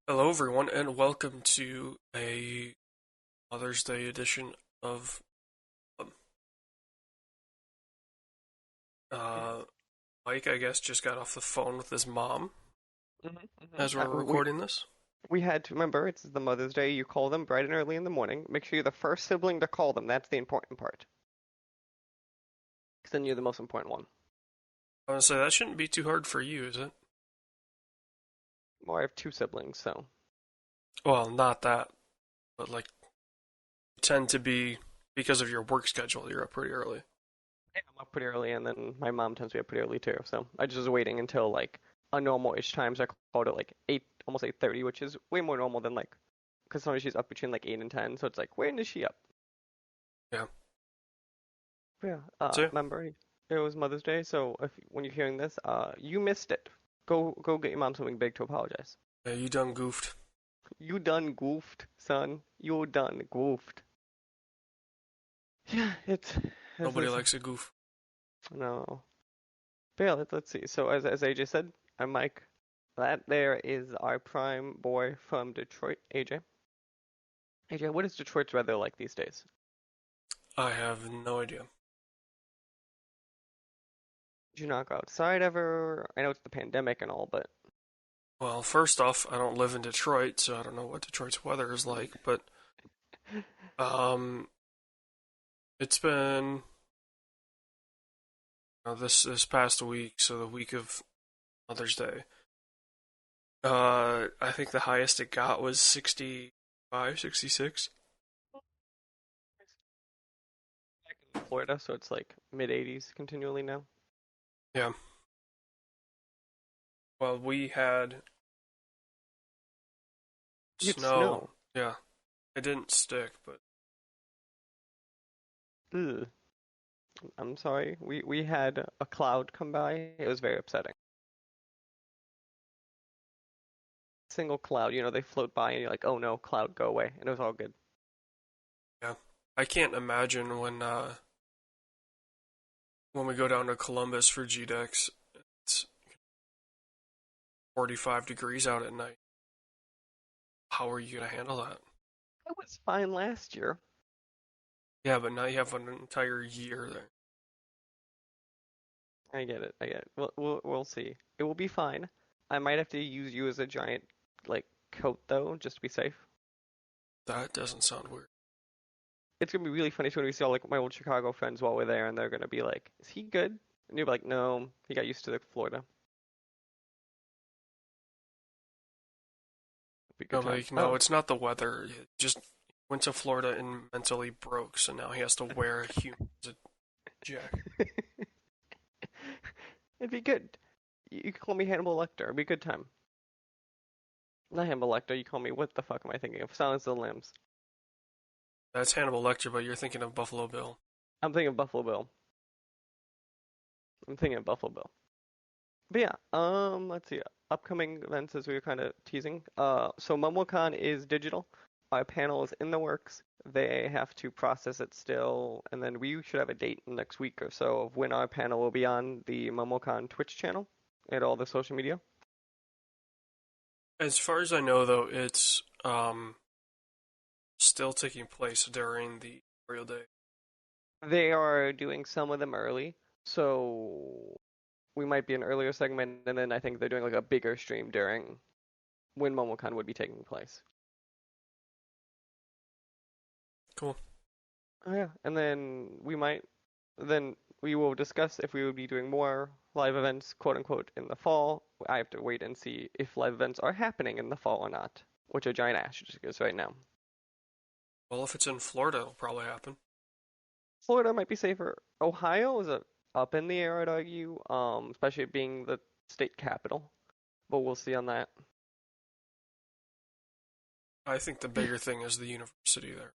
Hello, everyone, and welcome to a Mother's Day edition of um, Mhm, uh, Mike. I guess just got off the phone with his mom mhm, mhm. as we're recording this. We had to remember it's the Mother's Day. You call them bright and early in the morning. Make sure you're the first sibling to call them. That's the important part. 'Cause then you're the most important one. I want to say that shouldn't be too hard for you, is it? Well, I have two siblings, so Well, not that, but like tend to be because of your work schedule. You're up pretty early. yeah, I'm up pretty early, and then my mom tends to be up pretty early too. So I just was waiting until like a normal-ish time. So I called it like 8, almost 8:30, which is way more normal than like because sometimes she's up between like 8 and 10. So it's like when is she up? Yeah. But yeah. So Remember it was Mother's Day, so if when you're hearing this, you missed it. Go get your mom something big to apologize. yeah, you done goofed. You done goofed, son. You done goofed. Yeah, it's Nobody this. likes a goof. No. But yeah, let's see. So as AJ said, I'm Mike. That there is our prime boy from Detroit, AJ. AJ, what is Detroit's weather like these days? I have no idea. Did you not go outside ever? I know it's the pandemic and all, but Well, first off, I don't live in Detroit, so I don't know what Detroit's weather is like. But um, it's been this past week, so the week of Mother's Day. I think the highest it got was 65, 66. back in Florida, so it's like mid 80s continually now. Yeah. Well, we had You get snow. snow. Yeah. It didn't stick, but Ugh. I'm sorry. We had a cloud come by. It was very upsetting. Single cloud, they float by and you're like, oh no, cloud, go away. And it was all good. yeah. I can't imagine when we go down to Columbus for GDEX, it's 45 degrees out at night. How are you gonna handle that? It was fine last year. Yeah, but now you have an entire year there. I get it. I get it. We'll see. It will be fine. I might have to use you as a giant, like, coat, though, just to be safe. That doesn't sound weird. It's gonna be really funny when we see all, like, my old Chicago friends while we're there, and they're gonna be like, is he good? And you'll be like, no, he got used to the Florida. It'll be a good No, time. like, no, Oh. it's not the weather. He just went to Florida and mentally broke, so now he has to wear a human as a jacket. It'd be good. You could call me Hannibal Lecter. It'd be a good time. Not Hannibal Lecter, you call me, what the fuck am I thinking of? Silence of the Lambs. That's Hannibal Lecter, but you're thinking of Buffalo Bill. I'm thinking of Buffalo Bill. I'm thinking of Buffalo Bill. But yeah, let's see. Upcoming events as we were kind of teasing. So MumbleCon is digital. Our panel is in the works. They have to process it still, and then we should have a date next week or so of when our panel will be on the MumbleCon Twitch channel and all the social media. As far as I know, though, it's still taking place during the Memorial Day. They are doing some of them early, so we might be an earlier segment, and then I think they're doing like a bigger stream during when MumbleCon would be taking place. Cool. Oh yeah, and then we will discuss if we would be doing more live events, quote unquote, in the fall. I have to wait and see if live events are happening in the fall or not, which a giant asterisk is right now. Well, if it's in Florida, it'll probably happen. Florida might be safer. Ohio is up in the air, I'd argue, especially it being the state capital, but we'll see on that. I think the bigger thing is the university there.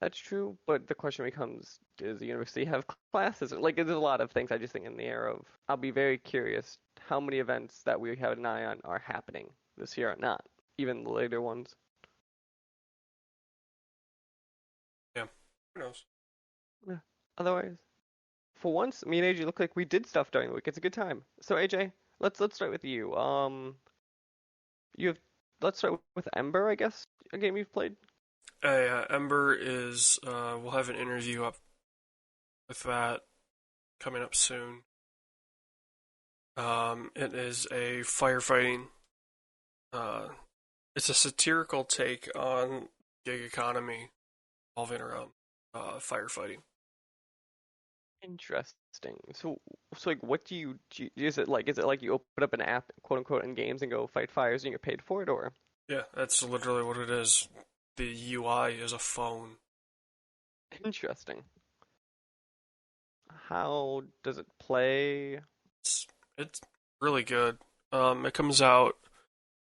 That's true, but the question becomes, does the university have classes? Like, there's a lot of things I just think in the air of. I'll be very curious how many events that we have an eye on are happening this year or not, even the later ones. Yeah. Who knows? Yeah. Otherwise, for once, me and AJ look like we did stuff during the week. It's a good time. So AJ, let's start with you. You have let's start with Ember, I guess, a game you've played. Ember is, we'll have an interview up with that coming up soon. It is a firefighting, uh, it's a satirical take on gig economy revolving around firefighting. Interesting. So like, what is it like you open up an app, quote unquote, in games and go fight fires and you get paid for it, or? Yeah, that's literally what it is. The UI is a phone. Interesting. How does it play? It's really good. It comes out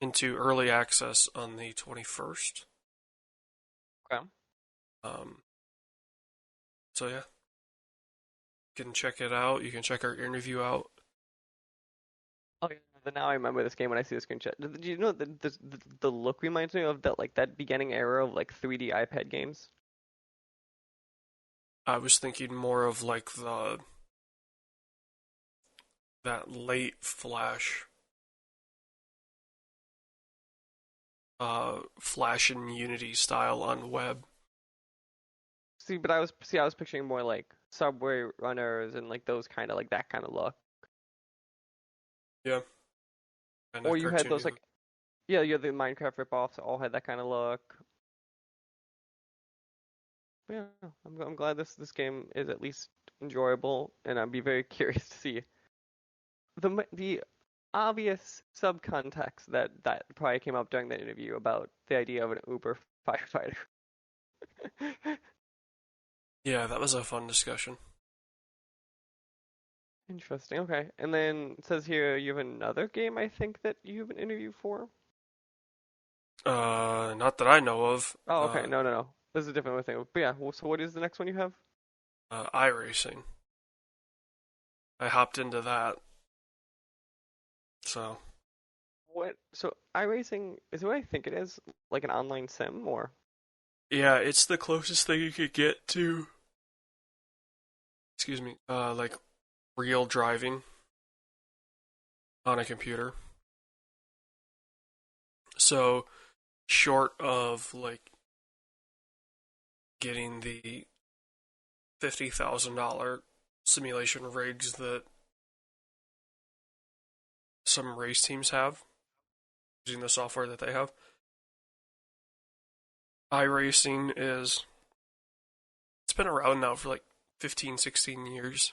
into early access on the 21st. Okay. Um, so yeah, you can check it out. You can check our interview out. Oh yeah. Now I remember this game when I see the screenshot. Do you know the look reminds me of that beginning era of like 3D iPad games? I was thinking more of like the that late Flash, Flash and Unity style on web. I was picturing more like Subway Runners and like those kind of like that kind of look. Yeah, kind Or of you had cartoony those look. like yeah, you had the Minecraft ripoffs all had that kind of look. Yeah, I'm glad this game is at least enjoyable, and I'd be very curious to see the obvious subcontext that probably came up during that interview about the idea of an Uber firefighter. Yeah, that was a fun discussion. Interesting. Okay, and then it says here you have another game I think that you have an interview for. Not that I know of. Oh, okay. No, no, no. This is a different thing. But yeah, so what is the next one you have? iRacing. I hopped into that. So What? So iRacing is what I think it is, like an online sim, or? yeah, it's the closest thing you could get to, excuse me, like real driving on a computer. So short of like getting the $50,000 simulation rigs that some race teams have using the software that they have, iRacing is it's been around now for like 15, 16 years.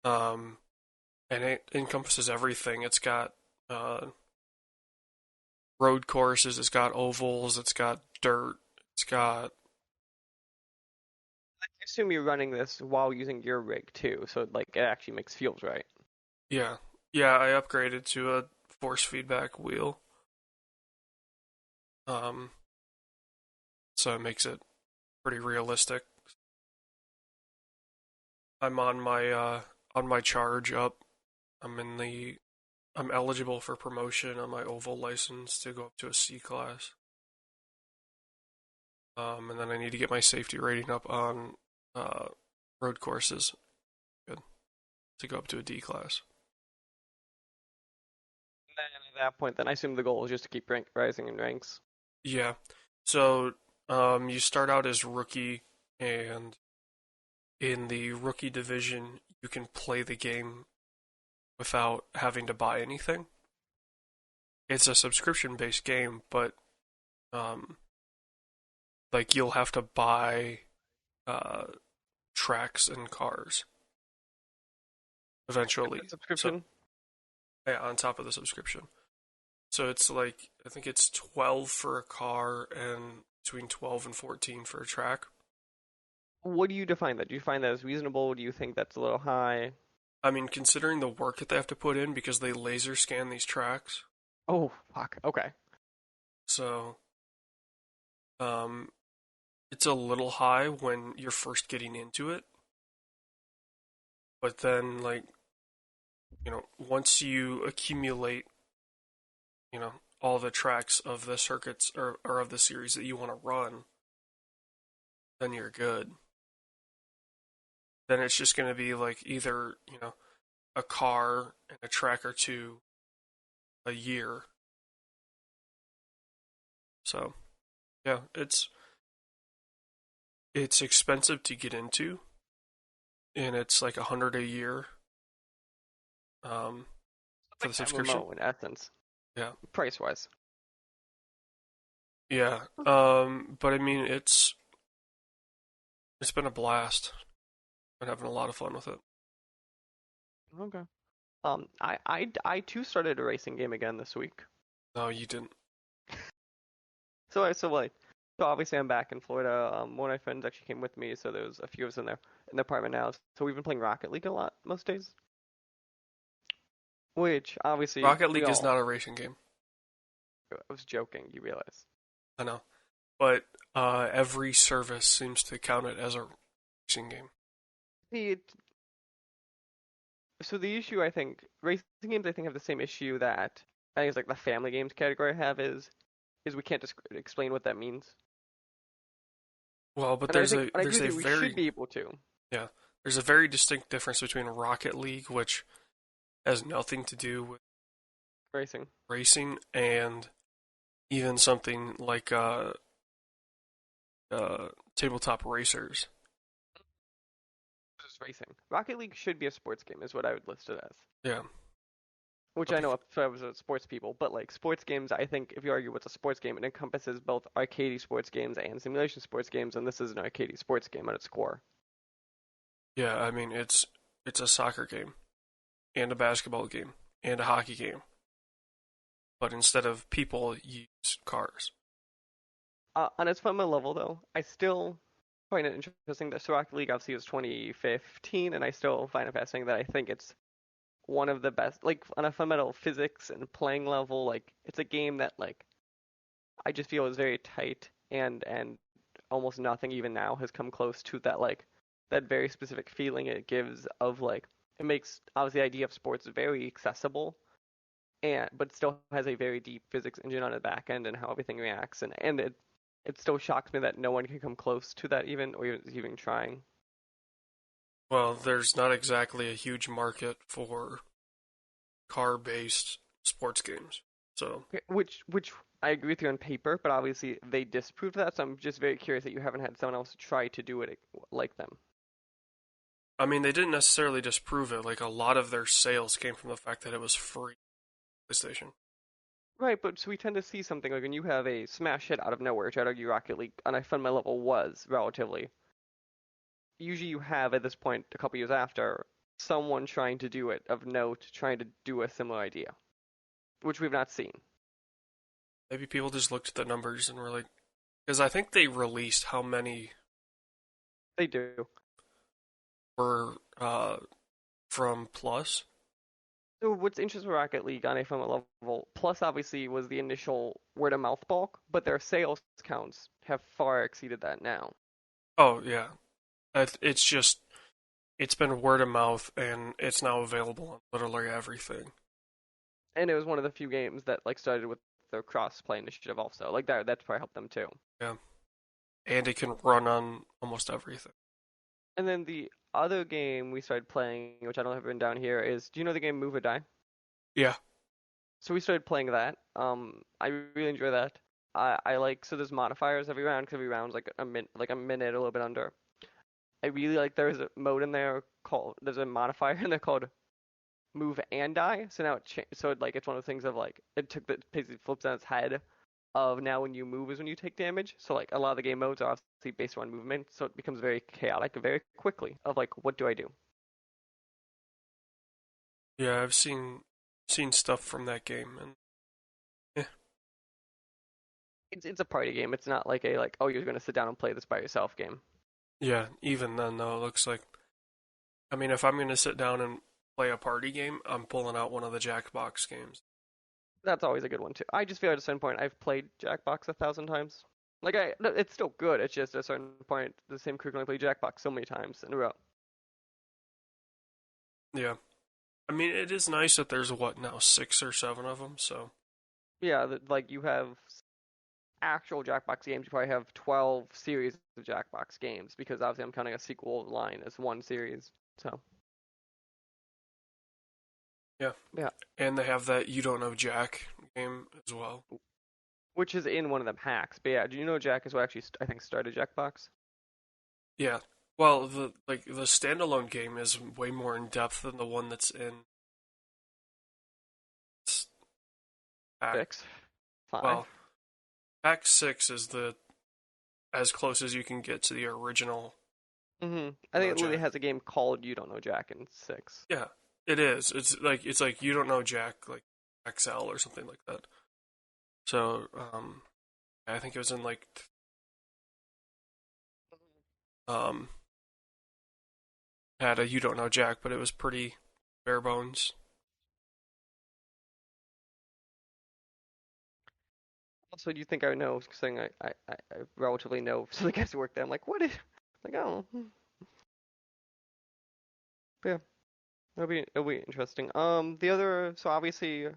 Um, and it encompasses everything. It's got uh, road courses, it's got ovals, it's got dirt, it's got I assume you're running this while using your rig too, so like it actually makes feels right. yeah, yeah. I upgraded to a force feedback wheel, um, so it makes it pretty realistic. I'm on my charge up. I'm in the I'm eligible for promotion on my oval license to go up to a C class. And then I need to get my safety rating up on uh, road courses. Good. To go up to a D class. And then at that point, then I assume the goal is just to keep rising in ranks. Yeah. So you start out as rookie, and in the rookie division, you can play the game without having to buy anything. It's a subscription-based game, but um, like you'll have to buy uh, tracks and cars eventually. The So subscription. yeah, on top of the subscription. So it's like I think it's 12 for a car and between 12 and 14 for a track. What do you define that? Do you find that as reasonable? Do you think that's a little high? I mean, considering the work that they have to put in because they laser scan these tracks. Oh, fuck. Okay. So, um, it's a little high when you're first getting into it. But then, like, once you accumulate, all the tracks of the circuits or of the series that you want to run, then you're good. Then it's just going to be like either, a car and a track or two a year. So, yeah, it's expensive to get into, and it's like 100 a year for the Like subscription. MMO in essence, Yeah. price wise. Yeah. But I mean it's been a blast. Been having a lot of fun with it. Okay. I too started a racing game again this week. No, you didn't. So obviously I'm back in Florida. One of my friends actually came with me, so there's a few of us in the apartment now. So we've been playing Rocket League a lot most days. Which obviously Rocket League is not a racing game. I was joking, you realize. I know. But every service seems to count it as a racing game. So the issue I think racing games I think have the same issue that I think it's like the family games category have is we can't just explain what that means. Well, but And I there's think a and I there's agree a with you, we should very be able to. yeah, there's a very distinct difference between Rocket League, which has nothing to do with Racing. racing, and even something like tabletop racers. Just racing. Rocket League should be a sports game, is what I would list it as. Yeah. Which I know if I was a sports people, but like sports games, I think if you argue what's a sports game, it encompasses both arcade sports games and simulation sports games, and this is an arcade sports game at its core. Yeah, I mean it's a soccer game and a basketball game and a hockey game. But instead of people, you use cars. On its fundamental level, though, I still find it interesting that Rocket League obviously was 2015, and I still find it fascinating that I think it's one of the best, like on a fundamental physics and playing level, like it's a game that like I just feel is very tight and almost nothing even now has come close to that like that very specific feeling it gives of like it makes obviously the idea of sports very accessible and but still has a very deep physics engine on the back end and how everything reacts and it still shocks me that no one can come close to that even or even trying. Well, there's not exactly a huge market for car-based sports games. So, Okay, which I agree with you on paper, but obviously they disproved that, so I'm just very curious that you haven't had someone else try to do it like them. I mean, they didn't necessarily disprove it. Like, a lot of their sales came from the fact that it was free PlayStation. Right, but so we tend to see something like when you have a smash hit out of nowhere, which I'd argue Rocket League on a fundamental level was relatively. Usually you have at this point, a couple years after, someone trying to do it of note, trying to do a similar idea, which we've not seen. Maybe people just looked at the numbers and were like, because I think they released how many They do. were from Plus. So what's interesting with Rocket League on a fundamental level, Plus obviously was the initial word of mouth bulk, but their sales counts have far exceeded that now. Oh yeah, it's just it's been word of mouth, and it's now available on literally everything. And it was one of the few games that like started with the cross-play initiative also. Like that's probably helped them too. Yeah, and it can run on almost everything. And then the other game we started playing, which I don't have written down here, is do you know the game Move or Die? Yeah, So we started playing that. I really enjoy that. I like so there's modifiers every round because every round's like a minute, a little bit under. I really like there's a mode in there called there's a modifier in there called Move and Die. So now it's one of the things of like it took the basically flips on its head of now when you move is when you take damage. So like a lot of the game modes are obviously based on movement, so it becomes very chaotic very quickly of like what do I do? yeah, I've seen stuff from that game, and yeah, It's a party game. It's not like a like oh you're gonna sit down and play this by yourself game. yeah. Even then, though, it looks like. I mean, if I'm gonna sit down and play a party game, I'm pulling out one of the Jackbox games. That's always a good one too. I just feel at a certain point I've played Jackbox 1,000 times. Like it's still good. It's just at a certain point the same crew can only play Jackbox so many times in a row. Yeah, I mean, it is nice that there's what now 6 or 7 of them. So Yeah, like you have actual Jackbox games, you probably have 12 series of Jackbox games because obviously I'm counting a sequel line as one series. So Yeah. yeah, And they have that You Don't Know Jack game as well. which is in one of them hacks. But yeah, do you know Jack is what actually I think started Jackbox? Yeah. Well, the standalone game is way more in depth than the one that's in Pack. 6, 5. Well, Pack 6 is the as close as you can get to the original I think No it literally Jack. has a game called You Don't Know Jack in 6. Yeah, it is. It's like You Don't Know Jack, like XL or something like that. So, I think it was in like um had a You Don't Know Jack, but it was pretty bare bones. Also, do you think I would know something I relatively know some of the guys who work there? I'm like, what is like oh but yeah, it'll be interesting. The other so obviously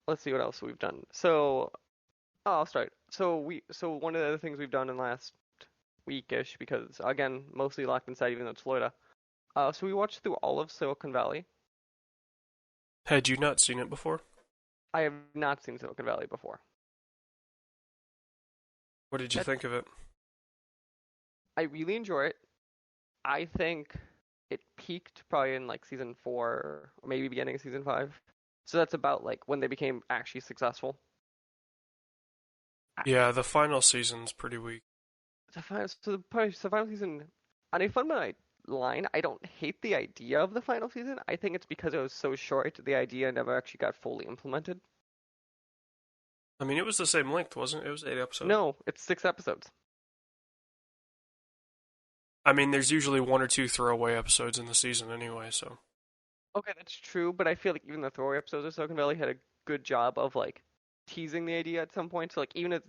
let's see what else we've done. So I'll start. So one of the other things we've done in the last weekish because again mostly locked inside even though it's Florida. So we watched through all of Silicon Valley. Had you not seen it before? I have not seen Silicon Valley before. What did you That think of it? I really enjoy it. I think it peaked probably in like season 4 or maybe beginning of season 5. So that's about like when they became actually successful. I- Yeah, the final season's pretty weak. so the final season, on a fundamental line, I don't hate the idea of the final season. I think it's because it was so short, the idea never actually got fully implemented. I mean, it was the same length, wasn't it? It was 8 episodes. No, it's 6 episodes. I mean, there's usually one or two throwaway episodes in the season anyway, so. Okay, that's true, but I feel like even the throwaway episodes of Silicon Valley had a good job of like teasing the idea at some point. So like even if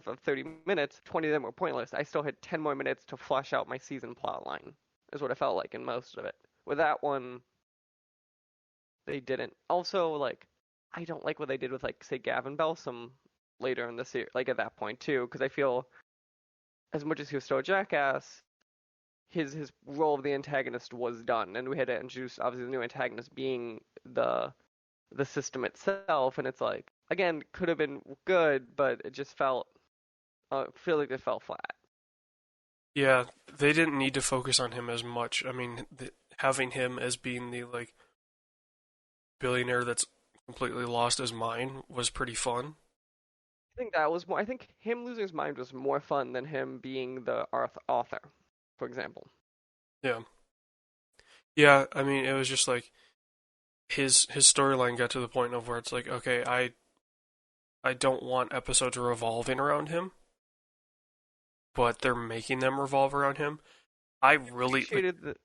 of 30 minutes, 20 of them were pointless, I still had 10 more minutes to flesh out my season plot line. Is what it felt like in most of it. With that one, they didn't. Also, like I don't like what they did with like say Gavin Belsom later in the series, like at that point too, because I feel as much as he was still a jackass, his role of the antagonist was done, and we had to introduce obviously the new antagonist being the system itself, and it's like again could have been good, but it just feel like it fell flat. Yeah, they didn't need to focus on him as much. I mean, having him as being the, like, billionaire that's completely lost his mind was pretty fun. I think that was more. I think him losing his mind was more fun than him being the author, for example. Yeah. Yeah, I mean, it was just like his storyline got to the point of where it's like, okay, I don't want episodes revolving around him, but they're making them revolve around him. I really like, Appreciated the.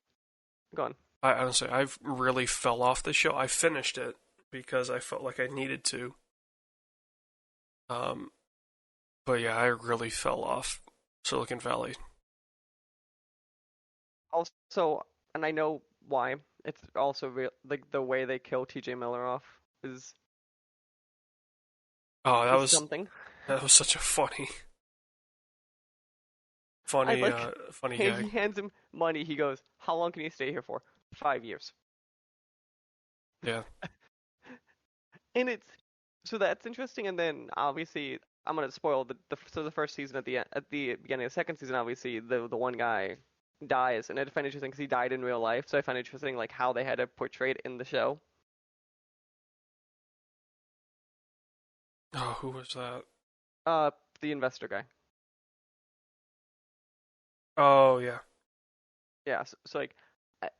Go on. I honestly, I've really fell off the show. I finished it because I felt like I needed to. Um, but yeah, I really fell off Silicon Valley. Also, and I know why. It's also real. Like the way they kill T.J. Miller off is Oh, is something. that was such a I like. funny He gag. hands him money. He goes, "How long can you stay here for? 5 years." Yeah. And it's so that's interesting. And then obviously I'm gonna spoil the first season at the beginning of the second season. Obviously the one guy dies, and I find it interesting because he died in real life. So I find it interesting like how they had to portray it in the show. Oh, who was that? Uh, the investor guy. Oh, yeah. Yeah. So like,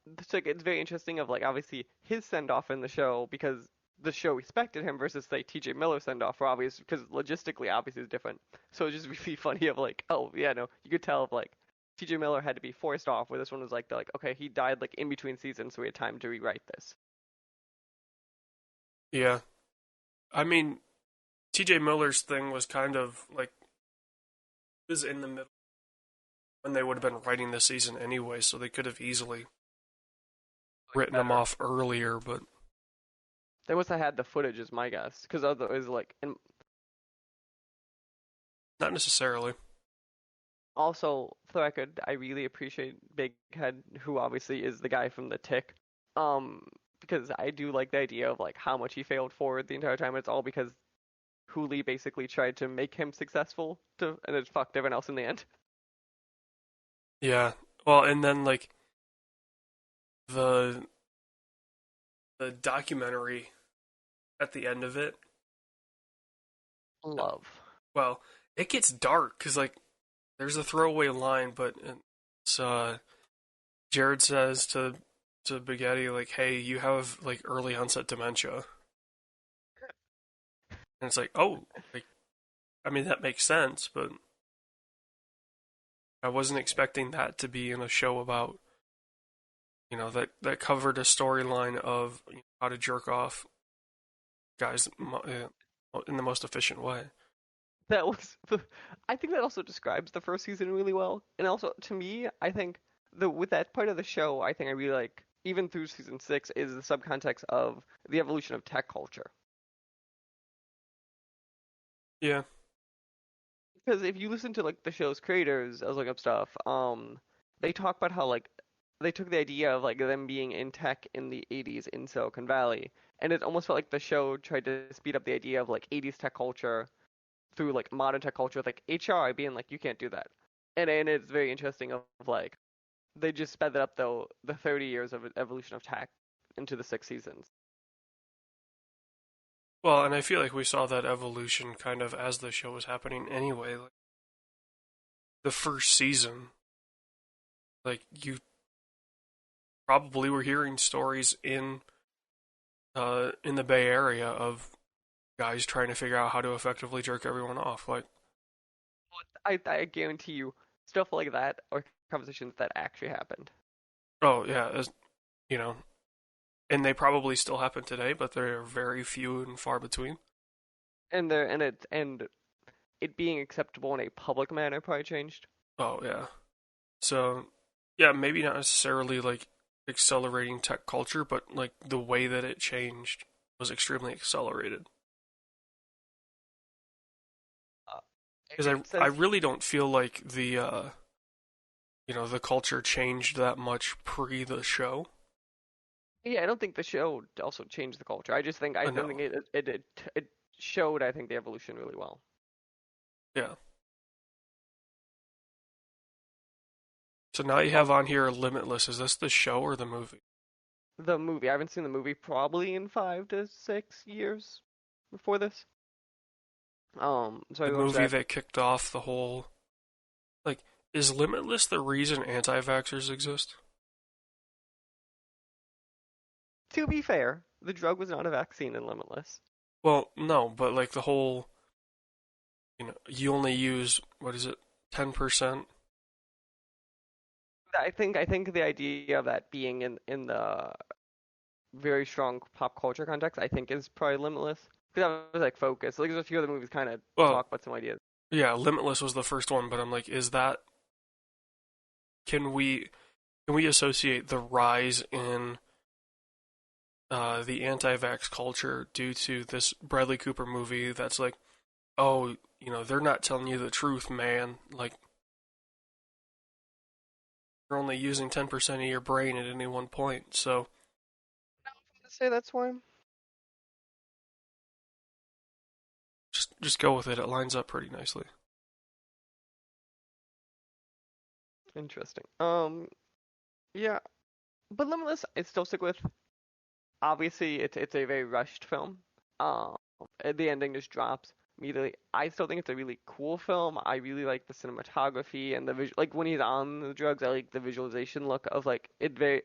it's like it's very interesting of like obviously his send off in the show because the show respected him versus say T.J. Miller send off for obvious because logistically obviously is different. So it's just really funny of like oh yeah no you could tell of like T.J. Miller had to be forced off where this one was like they're like okay he died like in between seasons so we had time to rewrite this. Yeah. I mean, TJ Miller's thing was kind of like it was in the middle when they would have been writing the season anyway, so they could have easily written him Better. off earlier, but They must have had the footage is my guess because otherwise like and Not necessarily. Also, for the record, I really appreciate Big Head, who obviously is the guy from The Tick. Because I do like the idea of like how much he failed forward the entire time. It's all because Hooli basically tried to make him successful and it fucked everyone else in the end. Yeah. Well, and then like the the documentary at the end of it. Love. Well, it gets dark because like there's a throwaway line, but it's Jared says to Spaghetti like, "Hey, you have like early onset dementia," and it's like, oh, like I mean that makes sense, but I wasn't expecting that to be in a show about that covered a storyline of how to jerk off guys in the most efficient way. That was I think that also describes the first season really well. And also to me, I think the with that part of the show, I think I really like even through season 6 is the subcontext of the evolution of tech culture. Yeah. Because if you listen to like the show's creators, I was looking up stuff, they talk about how like they took the idea of like them being in tech in the 80s in Silicon Valley, and it almost felt like the show tried to speed up the idea of like 80s tech culture through like modern tech culture with like HR being like you can't do that. And it's very interesting of like they just sped that up though the 30 years of evolution of tech into the 6 seasons. Well, and I feel like we saw that evolution kind of as the show was happening anyway. Like the first season, like you probably were hearing stories in the Bay Area of guys trying to figure out how to effectively jerk everyone off. Like, I guarantee you stuff like that or conversations that actually happened. oh yeah, you know, and they probably still happen today, but they're very few and far between. And it being acceptable in a public manner probably changed. Oh yeah, so yeah, maybe not necessarily like accelerating tech culture, but like the way that it changed was extremely accelerated. Uh, Because it I says really don't feel like the culture changed that much pre the show. yeah, I don't think the show also changed the culture. I don't think No, it showed I think the evolution really well. yeah. So now you have Also, on here Limitless. Is this the show or the movie? the movie I haven't seen the movie probably in 5 to 6 years before this. So The I watched movie that. that kicked off the whole like is Limitless the reason anti-vaxxers exist? To be fair, the drug was not a vaccine in Limitless. Well, no, but like the whole you only use what is it, 10%? I think the idea of that being in the very strong pop culture context, I think is probably Limitless. Because I was like focused. Like there's a few other movies kind of Well, talk about some ideas. yeah, Limitless was the first one, but I'm like, is that can we can we associate the rise in the anti-vax culture due to this Bradley Cooper movie that's like, oh, they're not telling you the truth, man. Like, you're only using 10% of your brain at any one point. So I'd say that's why. just go with it. It lines up pretty nicely. Interesting. Yeah, but Limitless, I still stick with. Obviously, it's a very rushed film. Um, the ending just drops immediately. I still think it's a really cool film. I really like the cinematography and the visual. Like when he's on the drugs, I like the visualization look of like it very.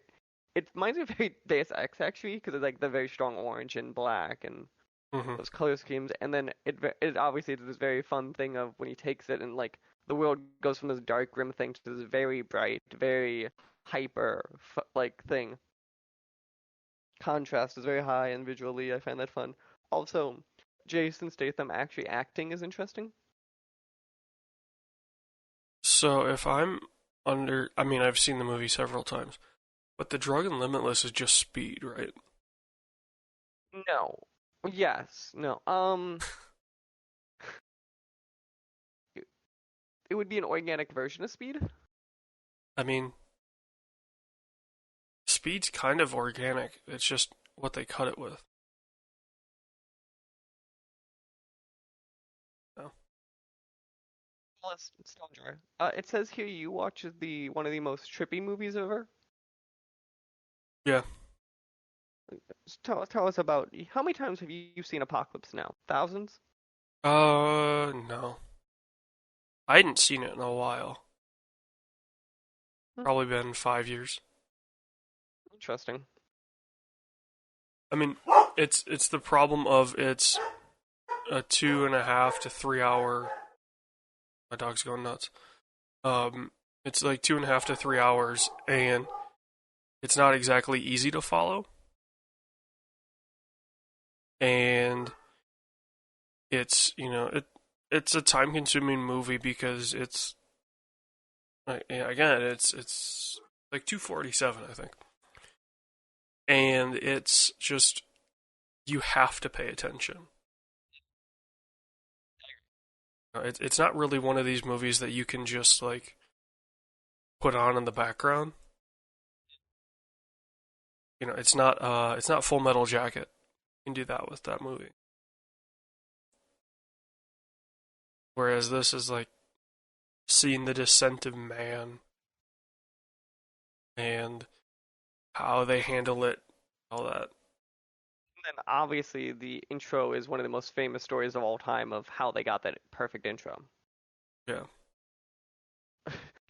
It reminds me of very Deus Ex actually, because it's like the very strong orange and black and Hmm. those color schemes. And then it obviously it's this very fun thing of when he takes it and like the world goes from this dark grim thing to this very bright, very hyper like thing. Contrast is very high, and visually I find that fun. Also, Jason Statham actually acting is interesting. So if I'm I mean, I've seen the movie several times, but the drug in Limitless is just speed, right? No. Yes. No. it would be an organic version of Speed. I mean, Speed's kind of organic. It's just what they cut it with. Oh. Plus nostalgia. It says here you watch the one of the most trippy movies ever. Yeah. Tell us about how many times have you seen Apocalypse Now? Thousands? No. I hadn't seen it in a while. Hmm, Probably been 5 years. interesting. I mean, it's the problem of it's a 2.5 to 3 hour. My dog's going nuts. It's like 2.5 to 3 hours, and it's not exactly easy to follow. And it's it's a time consuming movie because it's again it's like 2:47 I think, and it's just you have to pay attention. It's not really one of these movies that you can just like put on in the background. It's not Full Metal Jacket. You can do that with that movie. Whereas this is like seeing the descent of man and how they handle it, all that. And then obviously the intro is one of the most famous stories of all time of how they got that perfect intro. Yeah.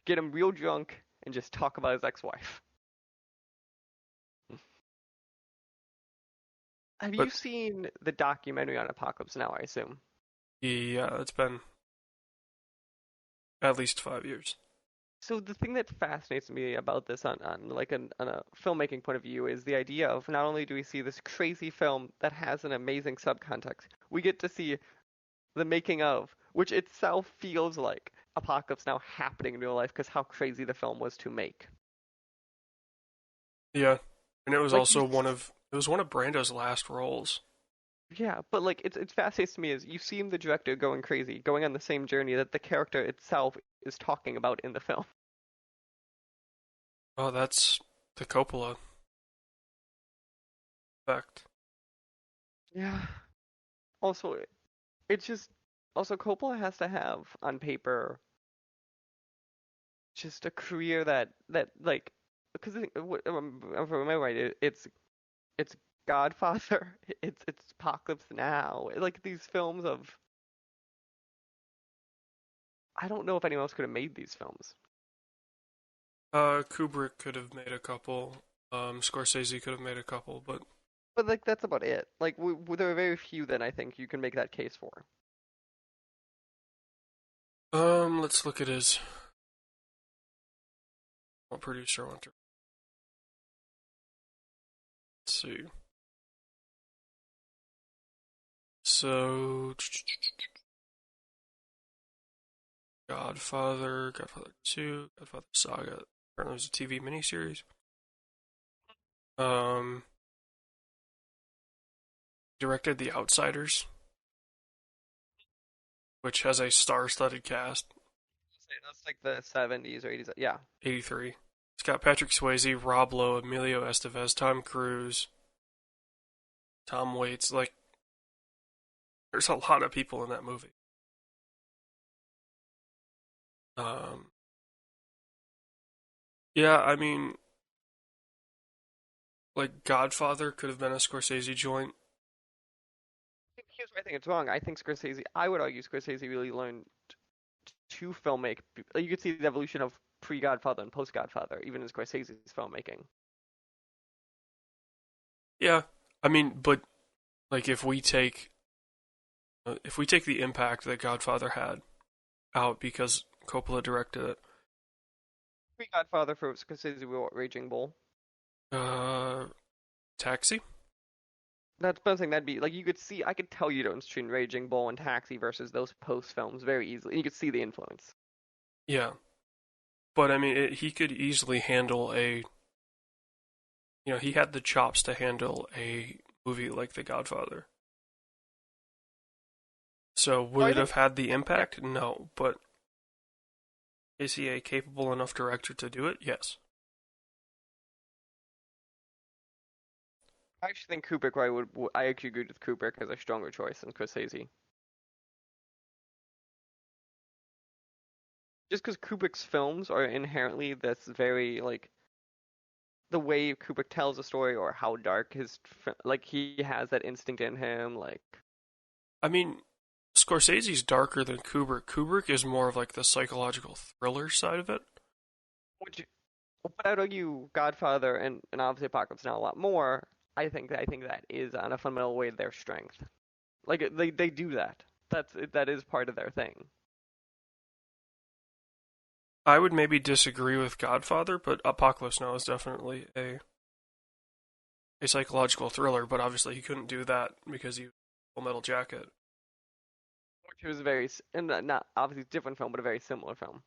Get him real drunk and just talk about his ex-wife. Have But you seen the documentary on Apocalypse Now, I assume? yeah, it's been at least 5 years. So the thing that fascinates me about this on a filmmaking point of view is the idea of not only do we see this crazy film that has an amazing subcontext, we get to see the making of, which itself feels like Apocalypse Now happening in real life because how crazy the film was to make. Yeah. And it was Like you also one of Brando's last roles. Yeah, but like it's fascinates to me is you see the director going crazy, going on the same journey that the character itself is talking about in the film. Oh, that's the Coppola effect. Yeah. Also, it's just also Coppola has to have on paper just a career that like because if I remember right, it's Godfather, it's Apocalypse Now, like these films of I don't know if anyone else could have made these films. Kubrick could have made a couple. Scorsese could have made a couple, but But like that's about it. Like there are very few that I think you can make that case for. let's look at his what producer went to. Let's see. So Godfather 2, Godfather Saga. Apparently, it was a TV miniseries. Um, directed The Outsiders, which has a star-studded cast. That's like the 70s or 80s. Yeah. 83. It's got Patrick Swayze, Rob Lowe, Emilio Estevez, Tom Cruise, Tom Waits. Like, there's a lot of people in that movie. Um, yeah, I mean, like Godfather could have been a Scorsese joint. Here's where I think it's wrong. I think Scorsese, I would argue Scorsese really learned to filmmake. You could see the evolution of pre-Godfather and post-Godfather, even in Scorsese's filmmaking. Yeah, I mean, but like if we take the impact that Godfather had out because Coppola directed it, Pre-Godfather for Scorsese, we were Raging Bull. uh, Taxi. That's something that'd be like you could see. I could tell you don't between Raging Bull and Taxi versus those post films very easily. You could see the influence. Yeah, but I mean, he could easily handle he had the chops to handle a movie like The Godfather. So would it have had the impact? No, but Is he a capable enough director to do it? Yes. I actually think Kubrick. I actually agree with Kubrick as a stronger choice than Scorsese. Just because Kubrick's films are inherently this very like the way Kubrick tells a story or how dark like he has that instinct in him. Like, I mean, Scorsese's darker than Kubrick. Kubrick is more of like the psychological thriller side of it. which, but I'd argue Godfather and obviously Apocalypse Now a lot more. I think that is on a fundamental way their strength. Like they do that. That is part of their thing. I would maybe disagree with Godfather, but Apocalypse Now is definitely a psychological thriller. But obviously, he couldn't do that because he was Full Metal Jacket. Which was very and not obviously different film, but a very similar film.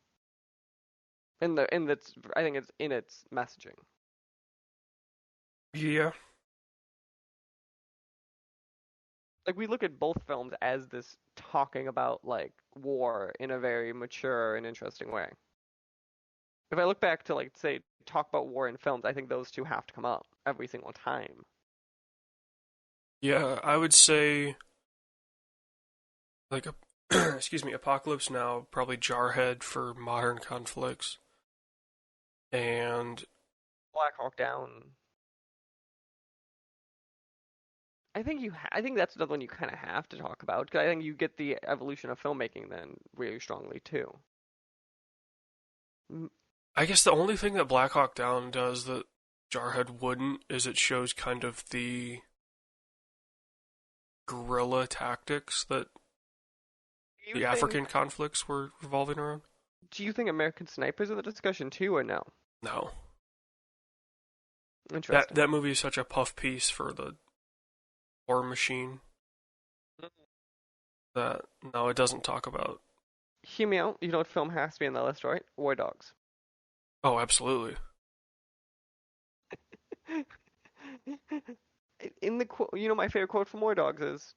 In that's I think it's in its messaging. Yeah, Like we look at both films as this talking about like war in a very mature and interesting way. If I look back to like say talk about war in films, I think those two have to come up every single time. yeah. I would say like a excuse me, Apocalypse Now, probably Jarhead for modern conflicts, and Black Hawk Down. I think that's another one you kind of have to talk about because I think you get the evolution of filmmaking then really strongly too. I guess the only thing that Black Hawk Down does that Jarhead wouldn't is it shows kind of the guerrilla tactics that the African conflicts were revolving around. Do you think American Snipers are the discussion too, or no? No, Interesting. that movie is such a puff piece for the war machine that no, it doesn't talk about. Hear me out. You know what film has to be on the list, right? War Dogs. Oh, absolutely. In the quote, you know, my favorite quote from War Dogs is,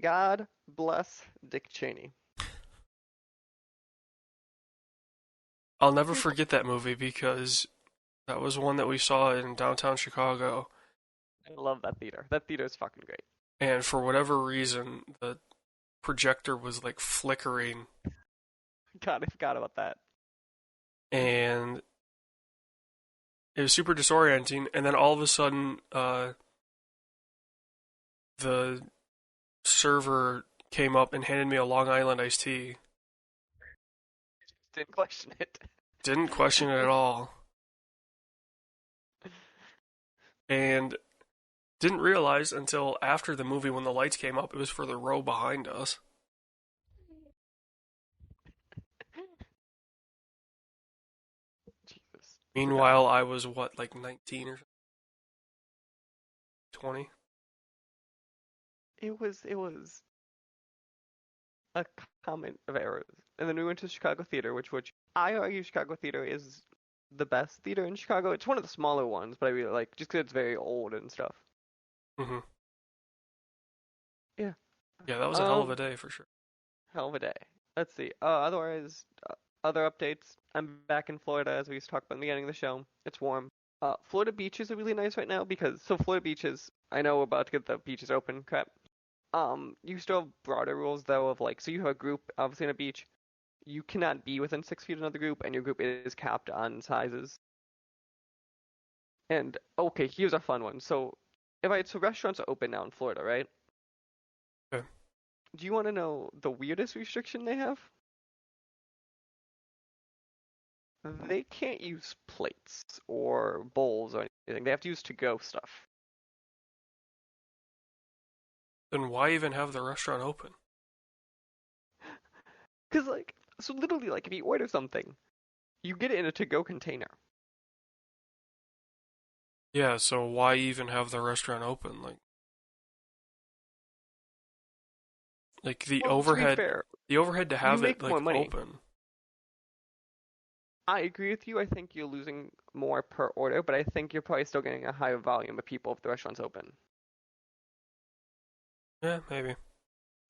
"God bless Dick Cheney." I'll never forget that movie because that was one that we saw in downtown Chicago, I love that theater. That theater is fucking great. and for whatever reason, the projector was like flickering, God, I forgot about that. and it was super disorienting. And then all of a sudden, the server came up and handed me a Long Island iced tea. Didn't question it. Didn't question it at all. And didn't realize until after the movie when the lights came up, it was for the row behind us. Jesus. Meanwhile, I was what, like 19 or 20? It was a comment of errors. And then we went to Chicago Theater, which I argue Chicago Theater is the best theater in Chicago. It's one of the smaller ones, but I really like just 'cause it's very old and stuff. Mm-hmm. Yeah. Yeah, that was a hell of a day for sure. Hell of a day. Let's see. Otherwise, other updates. I'm back in Florida as we used to talk about in the beginning of the show. It's warm. Florida beaches are really nice right now because Florida beaches. I know we're about to get the beaches open. Crap. You still have broader rules though of like, so you have a group obviously on a beach. You cannot be within 6 feet of another group, and your group is capped on sizes. And okay, here's a fun one. So restaurants are open now in Florida, right? Okay. Do you want to know the weirdest restriction they have? They can't use plates or bowls or anything. They have to use to-go stuff. Then why even have the restaurant open? Cause like, so literally, like if you order something, you get it in a to-go container. Yeah, so why even have the restaurant open? Like the Well, to be overhead, fair, the overhead to have you it make more like money. open. I agree with you. I think you're losing more per order, but I think you're probably still getting a higher volume of people if the restaurant's open. Yeah, maybe.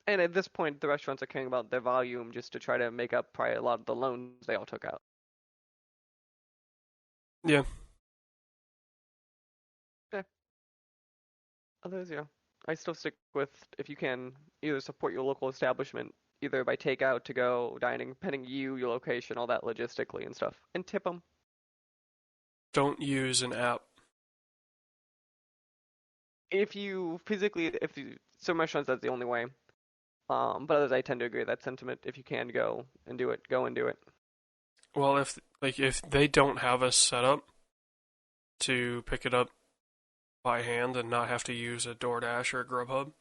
And at this point, the restaurants are caring about their volume just to try to make up probably a lot of the loans they all took out. Yeah. Yeah, others, yeah. I still stick with if you can either support your local establishment, either by takeout, to go, dining, depending you, your location, all that logistically and stuff, and tip them. Don't use an app. If you physically, if you, some restaurants that's the only way. But others I tend to agree with that sentiment. If you can go and do it, go and do it. Well, if they don't have a setup to pick it up by hand and not have to use a DoorDash or a Grubhub,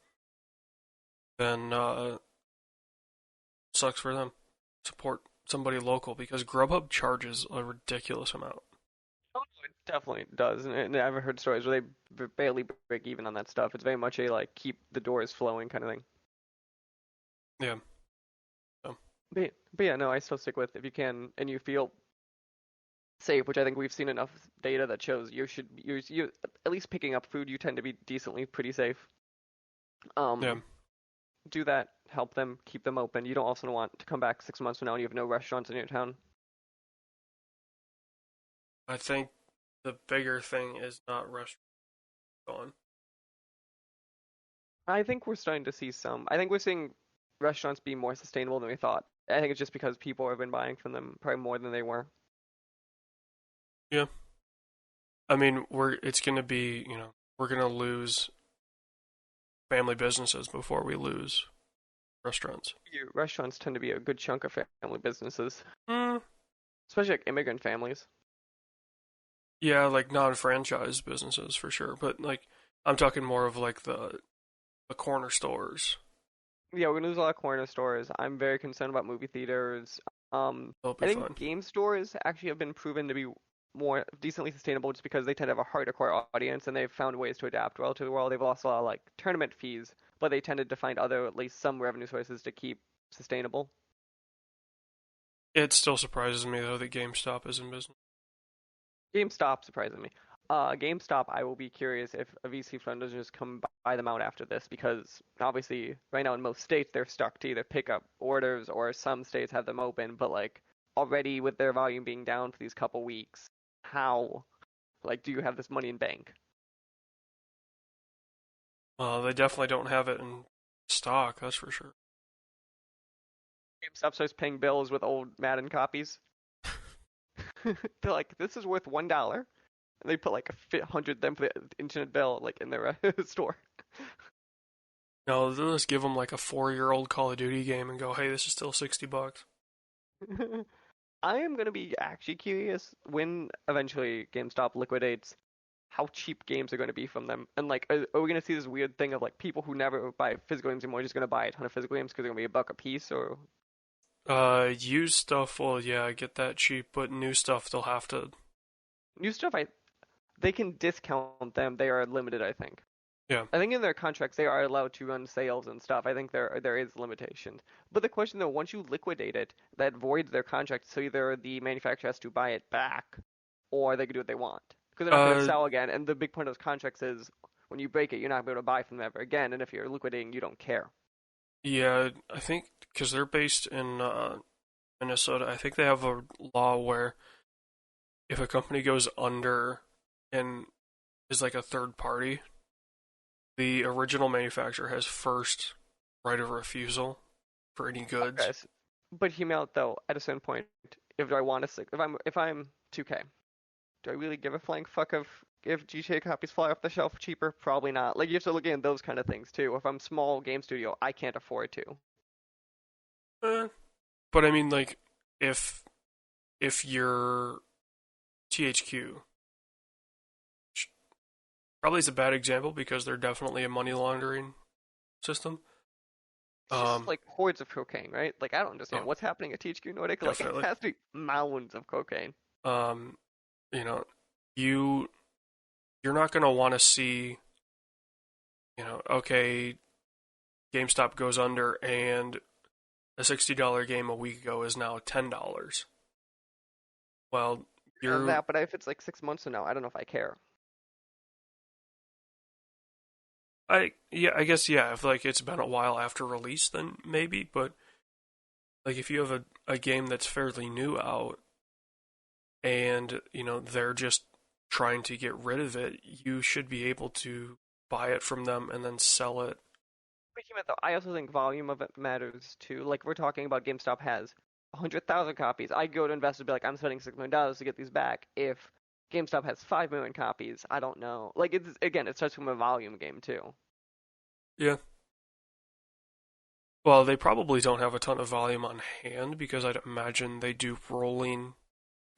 then sucks for them. Support somebody local because Grubhub charges a ridiculous amount. Oh, it definitely does, and I've heard stories where they barely break even on that stuff. It's very much a like keep the doors flowing kind of thing. Yeah. So, But yeah, no, I still stick with if you can and you feel safe, which I think we've seen enough data that shows you at least picking up food, you tend to be decently pretty safe. yeah. Um, do that, help them, keep them open. You don't also want to come back 6 months from now and you have no restaurants in your town. I think the bigger thing is not restaurant gone. I think we're starting to see some. I think we're seeing restaurants be more sustainable than we thought. I think it's just because people have been buying from them probably more than they were. Yeah. I mean, it's going to be, we're going to lose family businesses before we lose restaurants. Restaurants tend to be a good chunk of family businesses, Mm, especially like immigrant families. yeah, like non-franchise businesses for sure, but like I'm talking more of like the corner stores. Yeah, we're gonna lose a lot of corner stores. I'm very concerned about movie theaters. They'll be I think fine. game stores actually have been proven to be more decently sustainable just because they tend to have a hardcore audience and they've found ways to adapt relatively well. They've lost a lot of like tournament fees, but they tended to find other, at least some revenue sources to keep sustainable. It still surprises me though that GameStop is in business. GameStop surprising me. GameStop, I will be curious if a VC fund doesn't just come buy them out after this because obviously right now in most states they're stuck to either pick up orders or some states have them open, but like already with their volume being down for these couple weeks, how like do you have this money in bank? They definitely don't have it in stock, that's for sure. GameStop starts paying bills with old Madden copies. They're like, this is worth $1. And they put like a hundred them for the internet bill like in their store. No, they'll just give them like a 4-year-old Call of Duty game and go, "Hey, this is still $60." I am gonna be actually curious when eventually GameStop liquidates how cheap games are gonna be from them, and like, are we gonna see this weird thing of like people who never buy physical games anymore just gonna buy a ton of physical games because they're gonna be $1 a piece, or Used stuff, well, yeah, get that cheap, but new stuff they'll have to. new stuff? They can discount them. They are limited, I think. Yeah. I think in their contracts they are allowed to run sales and stuff. I think there is limitations. But the question though, once you liquidate it, that voids their contract. So either the manufacturer has to buy it back, or they can do what they want because they're not going to Uh, sell again. And the big point of those contracts is when you break it, you're not going to be able to buy from them ever again. And if you're liquidating, you don't care. yeah, I think because they're based in Minnesota, I think they have a law where if a company goes under and is like a third party, the original manufacturer has first right of refusal for any goods. Okay, but hear me out though. At a certain point, if I want to, if I'm 2K, do I really give a flying fuck if GTA copies fly off the shelf cheaper? Probably not. Like you have to look at those kind of things too. If I'm small game studio, I can't afford to. Eh, but I mean, like, if you're THQ, probably is a bad example because they're definitely a money laundering system. It's just Um, like hordes of cocaine, right? Like I don't understand oh, what's happening at THQ Nordic. Like it definitely. has to be mounds of cocaine. Um, you know, you you're not gonna want to see, okay, GameStop goes under and a $60 game a week ago is now $10. Well, you're That, but if it's like 6 months from now, I don't know if I care. I guess yeah. If like it's been a while after release, then maybe. But like if you have a game that's fairly new out, and they're just trying to get rid of it, you should be able to buy it from them and then sell it. Speaking of it, though, I also think volume of it matters too. Like we're talking about, GameStop has 100,000 copies. I go to investors and be like, I'm spending $6 million to get these back. If GameStop has 5 million copies, I don't know. Like it's again, it starts from a volume game too. Yeah. Well, they probably don't have a ton of volume on hand because I'd imagine they do rolling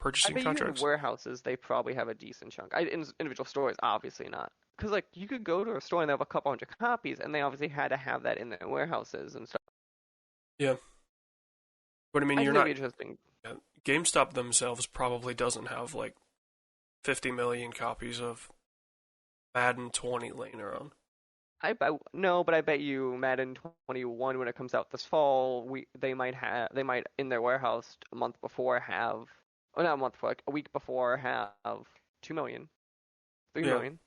I purchasing bet you in contracts. warehouses they probably have a decent chunk. In individual stores, obviously not. Because like you could go to a store and they have a couple hundred copies, and they obviously had to have that in their warehouses and stuff. Yeah. But I mean, I you're think that'd not. be interesting. Yeah, GameStop themselves probably doesn't have like 50 million copies of Madden 20 laying around. I bet no, but I bet you Madden 21 when it comes out this fall, they might in their warehouse a month before have, oh not a month before, like a week before have 2 million, three Yeah. million.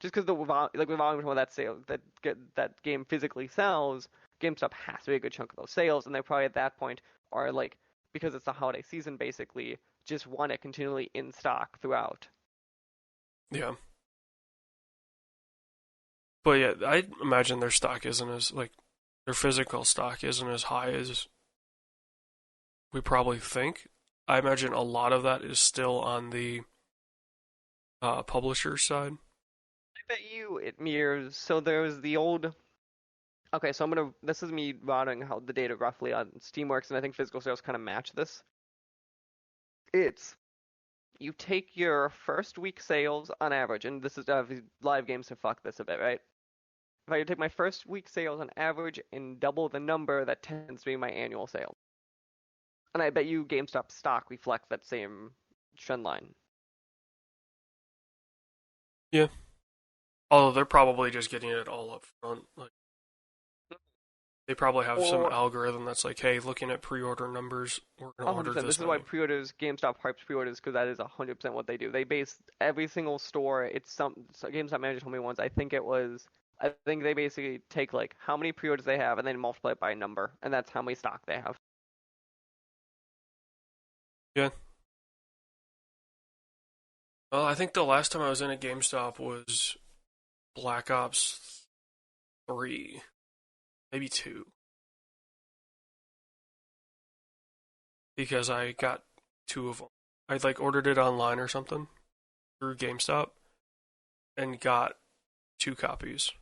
Just because the volume of that sale that game physically sells, GameStop has to be a good chunk of those sales, and they probably at that point are like, because it's the holiday season basically, just want it continually in stock throughout. Yeah. But yeah, I imagine their stock isn't as like their physical stock isn't as high as we probably think. I imagine a lot of that is still on the publisher side. I bet you it mirrors. So there's the old. Okay, so This is me routing how the data roughly on Steam works, and I think physical sales kind of match this. It's you take your first week sales on average, and this is live games to fuck this a bit, right? If I take my first week sales on average and double the number, that tends to be my annual sale. And I bet you GameStop stock reflects that same trend line. Yeah. Although they're probably just getting it all up front. Like they probably have some Or algorithm that's like, hey, looking at pre-order numbers, we're gonna order 100%. This this is why many. pre-orders, GameStop hypes pre-orders because that is 100% what they do. They base every single store. So GameStop manager told me once. I think they basically take like how many pre-orders they have and then multiply it by a number, and that's how many stock they have. Yeah. Well, I think the last time I was in a GameStop was Black Ops 3, maybe 2, because I got two of them. I like ordered it online or something through GameStop and got two copies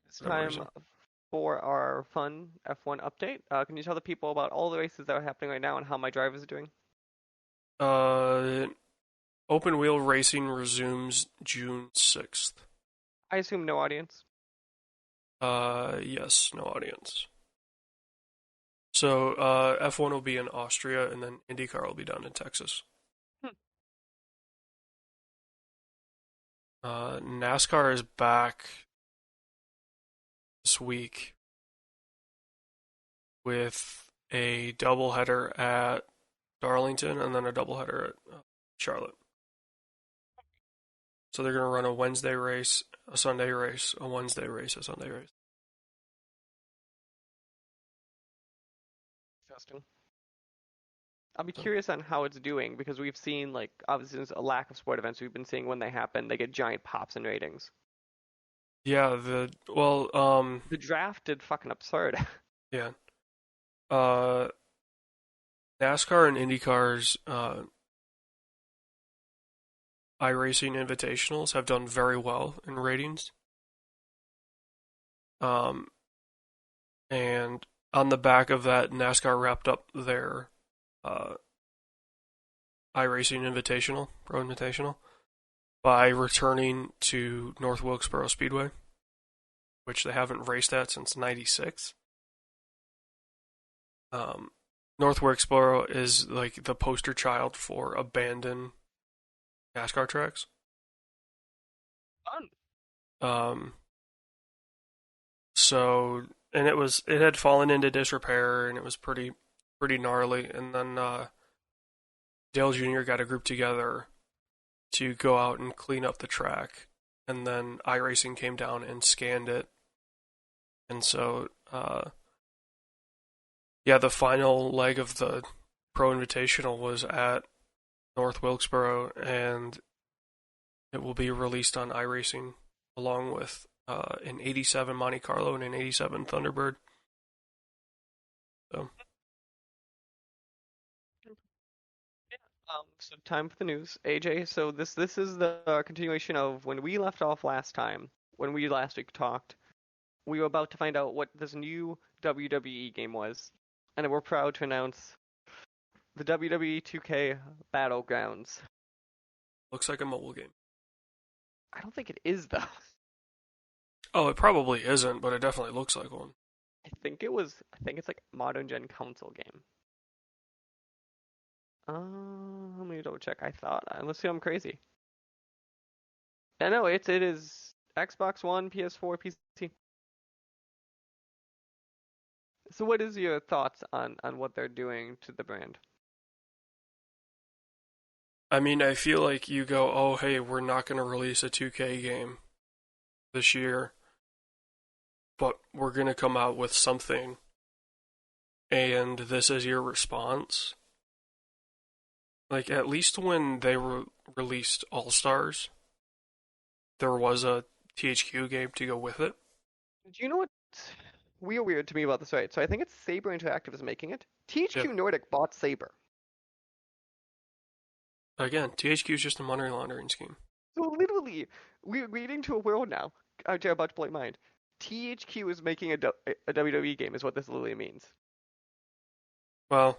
It's for some time reason. for our fun F1 update. Can you tell the people about all the races that are happening right now and how my drivers are doing? Uh, Open wheel racing resumes June 6th. I assume no audience. Yes, no audience. So, F1 will be in Austria, and then IndyCar will be done in Texas. Hmm. NASCAR is back this week with a doubleheader at Darlington and then a doubleheader at Charlotte. So they're going to run a Wednesday race, a Sunday race, a Wednesday race, a Sunday race. Interesting. I'll be So, curious on how it's doing because we've seen like obviously there's a lack of sport events. We've been seeing when they happen, they get giant pops in ratings. yeah, The draft did fucking absurd. yeah. Uh, NASCAR and IndyCar's iRacing Invitationals have done very well in ratings. Um, and on the back of that, NASCAR wrapped up their uh, iRacing Invitational, Pro Invitational, by returning to North Wilkesboro Speedway, which they haven't raced at since '96. Um, North Wilkesboro is like the poster child for abandoned NASCAR tracks. Fun. Um, so and it had fallen into disrepair and it was pretty gnarly. And then Dale Jr. got a group together to go out and clean up the track, and then iRacing came down and scanned it. And so, yeah, the final leg of the Pro Invitational was at North Wilkesboro, and it will be released on iRacing along with an 87 Monte Carlo and an 87 Thunderbird. So, So time for the news, AJ. So this is the continuation of when we left off last time. When we last week talked, we were about to find out what this new WWE game was, and we're proud to announce the WWE 2K Battlegrounds. looks like a mobile game. I don't think it is though. Oh, it probably isn't, but it definitely looks like one. I think it was. I think it's like a modern gen console game. Let me double check. I thought. Let's see. I'm crazy. I know it is Xbox One, PS4, PC. So what is your thoughts on what they're doing to the brand? I mean, I feel like you go, oh, hey, we're not going to release a 2K game this year, but we're going to come out with something, and this is your response. Like, at least when they released All Stars, there was a THQ game to go with it. Do you know what's weird to me about this, right? So I think it's Saber Interactive is making it. THQ Yep. Nordic bought Saber. Again, THQ is just a money laundering scheme. So literally, we're leading to a world now. I'm about to blow your mind. THQ is making a WWE game, is what this literally means. Well,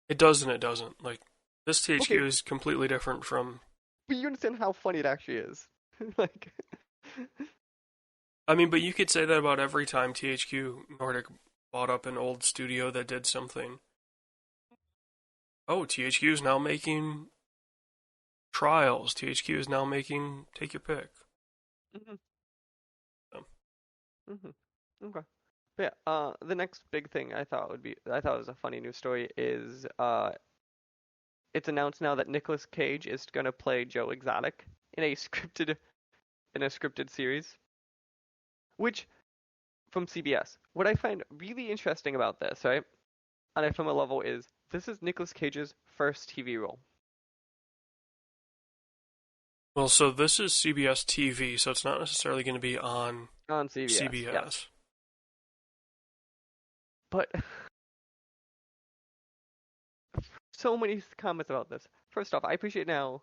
it does and it doesn't. Like, this Okay, THQ is completely different from. but you understand how funny it actually is. Like, I mean, but you could say that about every time THQ Nordic bought up an old studio that did something. Oh, THQ is now making Trials. THQ is now making Take Your Pick. hmm So, hmm okay. But yeah, the next big thing I thought was a funny news story is it's announced now that Nicolas Cage is gonna play Joe Exotic in a scripted series, which from CBS. What I find really interesting about this, right, on a film level, is this is Nicolas Cage's first TV role well, so this is CBS TV, so it's not necessarily going to be on on CBS. Yes, CBS. but so many comments about this. First off, I appreciate now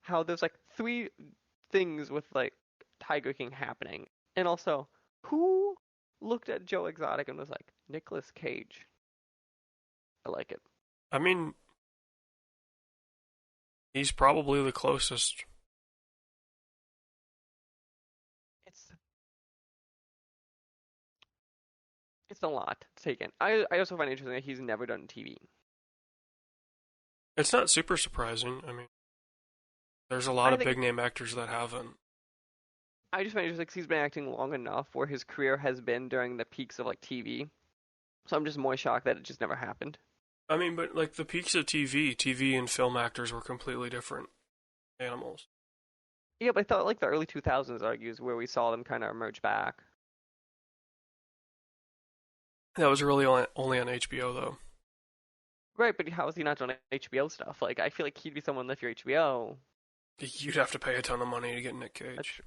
how there's like three things with like Tiger King happening, and also who looked at Joe Exotic and was like Nicolas Cage. I like it. I mean, he's probably the closest. It's it's a lot to take in. I also find it interesting that he's never done TV. It's not super surprising. I mean, there's a lot I of think big name actors that haven't. I just find it interesting 'cause he's been acting long enough where his career has been during the peaks of like TV. So I'm just more shocked that it just never happened. I mean, but like the peaks of TV and film actors were completely different animals. Yeah, but I thought like the early 2000s argues where we saw them kind of emerge back. That was really only on HBO though. Right, but how is he not doing HBO stuff? Like I feel like he'd be someone if you're HBO. You'd have to pay a ton of money to get Nick That's Cage.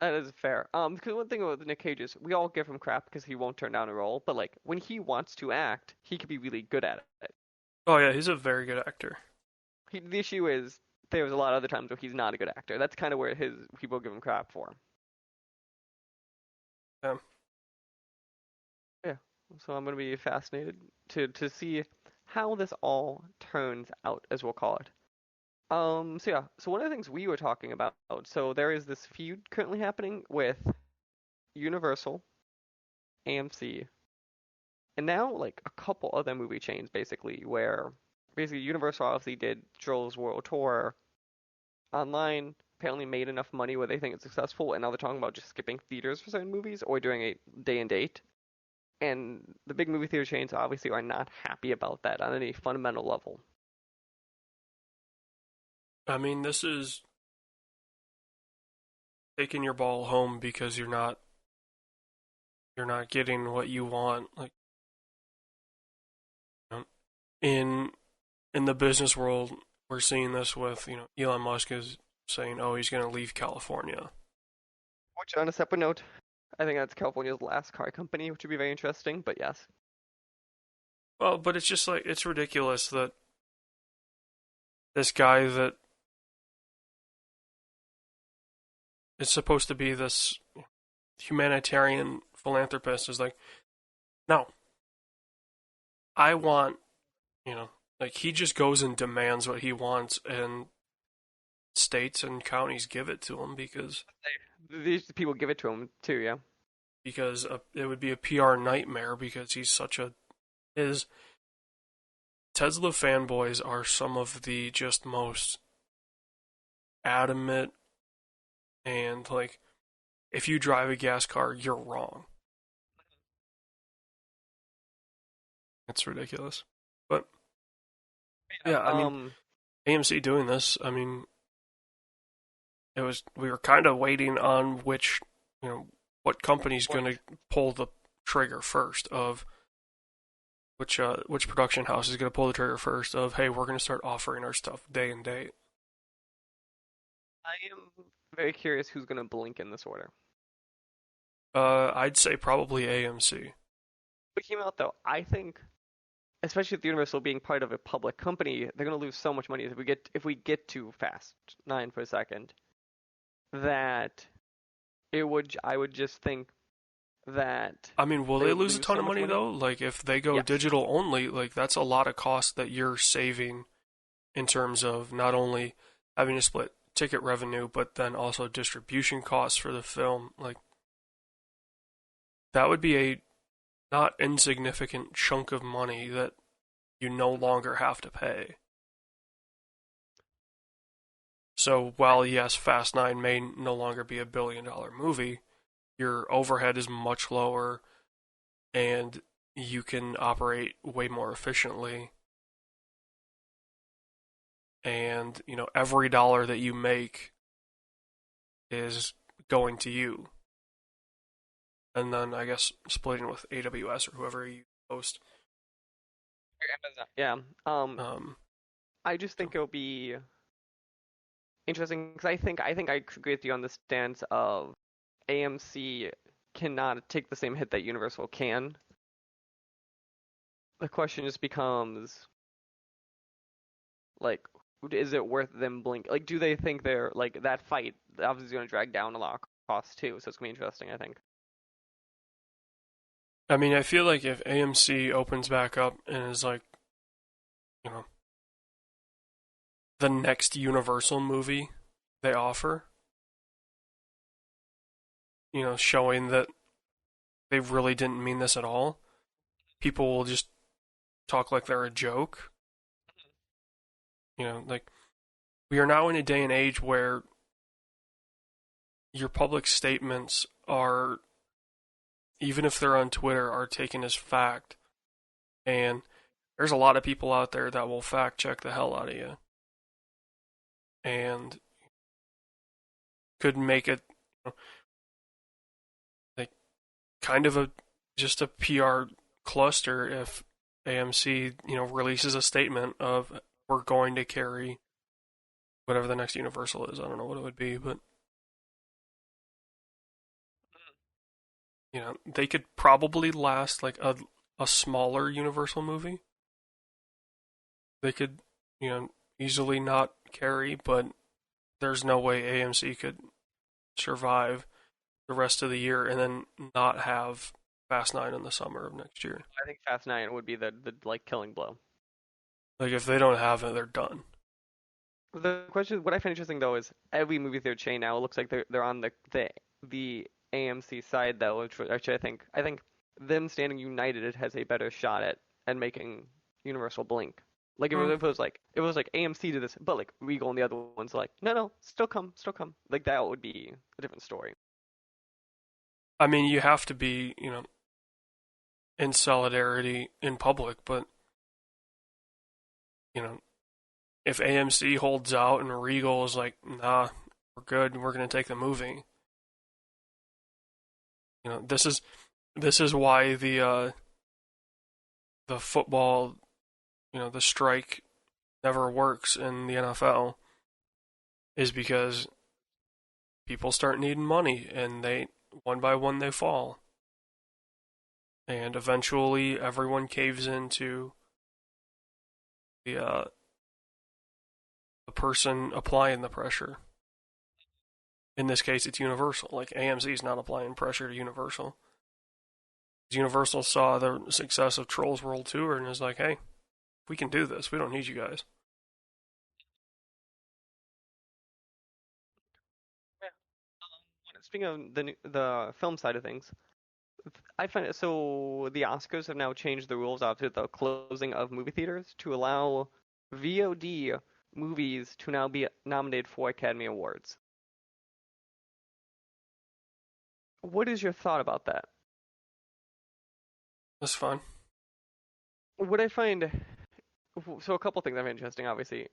That is fair. Because one thing about Nick Cage is we all give him crap because he won't turn down a role, but like when he wants to act, he could be really good at it. Oh yeah, he's a very good actor. The issue is there's a lot of other times where he's not a good actor. That's kind of where his people give him crap for. Yeah. Yeah. So I'm gonna be fascinated to see how this all turns out, as we'll call it. So yeah. So one of the things we were talking about. So there is this feud currently happening with Universal, AMC, and now like a couple other movie chains basically where basically Universal obviously did Trolls World Tour online, apparently made enough money where they think it's successful, and now they're talking about just skipping theaters for certain movies or doing a day and date. And the big movie theater chains obviously are not happy about that on any fundamental level. I mean, this is taking your ball home because you're not getting what you want. Like, you know, in in the business world, we're seeing this with, Elon Musk is saying, oh, he's going to leave California. Which, on a separate note, I think that's California's last car company, which would be very interesting. But yes, Well, but it's just like it's ridiculous that this guy that is supposed to be this humanitarian philanthropist is like, no, I want, like he just goes and demands what he wants, and states and counties give it to him these people give it to him too. Yeah. because it would be a PR nightmare because he's such a his Tesla fanboys are some of the just most adamant and like if you drive a gas car, you're wrong. It's ridiculous. But Yeah. yeah, I mean AMC doing this, I mean we were kind of waiting on what company's going to pull the trigger first of which production house is going to pull the trigger first of, hey, we're going to start offering our stuff day and date. I am very curious who's gonna blink in this order. I'd say probably AMC. What came out though, I think, especially with Universal being part of a public company, they're gonna lose so much money if we get to Fast 9 for a second. That I would just think that I mean, will they they would lose a lose ton so of much money money. though? Like if they go Yes. digital only, like that's a lot of cost that you're saving in terms of not only having to split ticket revenue, but then also distribution costs for the film. Like that would be a not insignificant chunk of money that you no longer have to pay. So while yes, Fast 9 may no longer be $1 billion movie, your overhead is much lower and you can operate way more efficiently. And, every dollar that you make is going to you. And then I guess splitting with AWS or whoever you host. Yeah. Um, I just think it'll be interesting because I think I agree with you on the stance of AMC cannot take the same hit that Universal can. The question just becomes like, is it worth them blink? Like, do they think they're like that fight obviously is going to drag down a lot of costs too? So it's gonna be interesting, I think. I mean, I feel like if AMC opens back up and is like, you know, the next Universal movie they offer, showing that they really didn't mean this at all, people will just talk like they're a joke. Like we are now in a day and age where your public statements are, even if they're on Twitter, are taken as fact. And there's a lot of people out there that will fact check the hell out of you. And could make it like kind of just a PR cluster if AMC, releases a statement of we're going to carry whatever the next Universal is. I don't know what it would be, but they could probably last like a smaller Universal movie. They could, easily not carry, but there's no way AMC could survive the rest of the year and then not have Fast 9 in the summer of next year. I think Fast 9 would be the like killing blow. Like if they don't have it, they're done. The question, what I find interesting though, is every movie theater chain now looks like they're on the AMC side though, which actually I think them standing united it has a better shot at making Universal blink. Like if Mm. it was like AMC did this, but like Regal and the other ones are like no, still come. Like that would be a different story. I mean, you have to be, in solidarity in public, but, you know, if AMC holds out and Regal is like, nah, we're good, we're gonna take the movie. This is why the football, the strike never works in the NFL is because people start needing money and they one by one they fall. And eventually everyone caves into the the person applying the pressure. In this case it's Universal. Like AMC is not applying pressure to Universal. Universal saw the success of Trolls World Tour and is like, hey, we can do this. We don't need you guys. Yeah. Speaking of the film side of things, I find it so the Oscars have now changed the rules after the closing of movie theaters to allow VOD movies to now be nominated for Academy Awards. What is your thought about that? That's fun. What I find so a couple things I find interesting, obviously.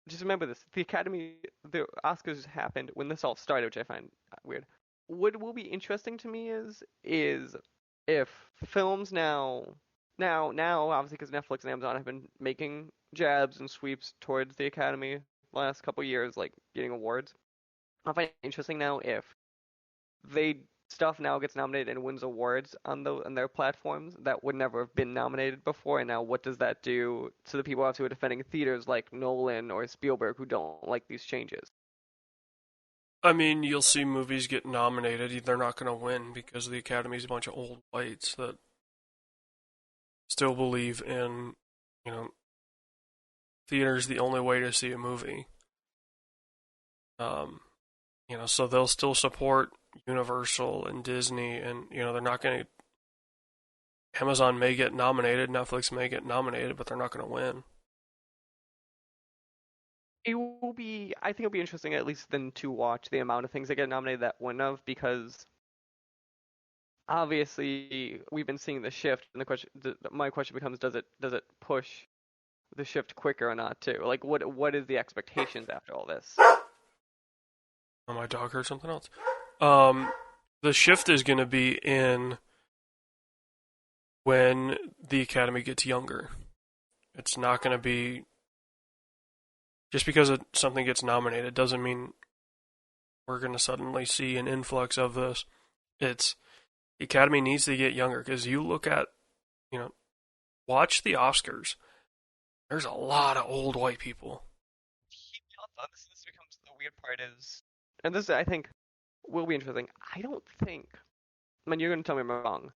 Just remember this: the Oscars happened when this all started, which I find weird. What will be interesting to me is if films now obviously because Netflix and Amazon have been making jabs and sweeps towards the Academy the last couple years, like getting awards. I find it interesting now if they stuff now gets nominated and wins awards on their platforms that would never have been nominated before. And now what does that do to the people who are defending theaters like Nolan or Spielberg who don't like these changes? I mean, you'll see movies get nominated. They're not going to win because the Academy's a bunch of old whites that still believe in, you know, theater's the only way to see a movie. Um, so they'll still support Universal and Disney, and they're not going to. Amazon may get nominated, Netflix may get nominated, but they're not going to win. I think it'll be interesting at least then to watch the amount of things that get nominated that wouldn't have, because obviously we've been seeing the shift, and my question becomes, does it push the shift quicker or not too? Like what is the expectations after all this? Oh, my dog heard something else. The shift is going to be in when the Academy gets younger. It's not going to be just because something gets nominated doesn't mean we're going to suddenly see an influx of this. It's the Academy needs to get younger because you look at, watch the Oscars. There's a lot of old white people. This becomes the weird part is, and this I think will be interesting. I don't think, I mean, you're going to tell me I'm wrong.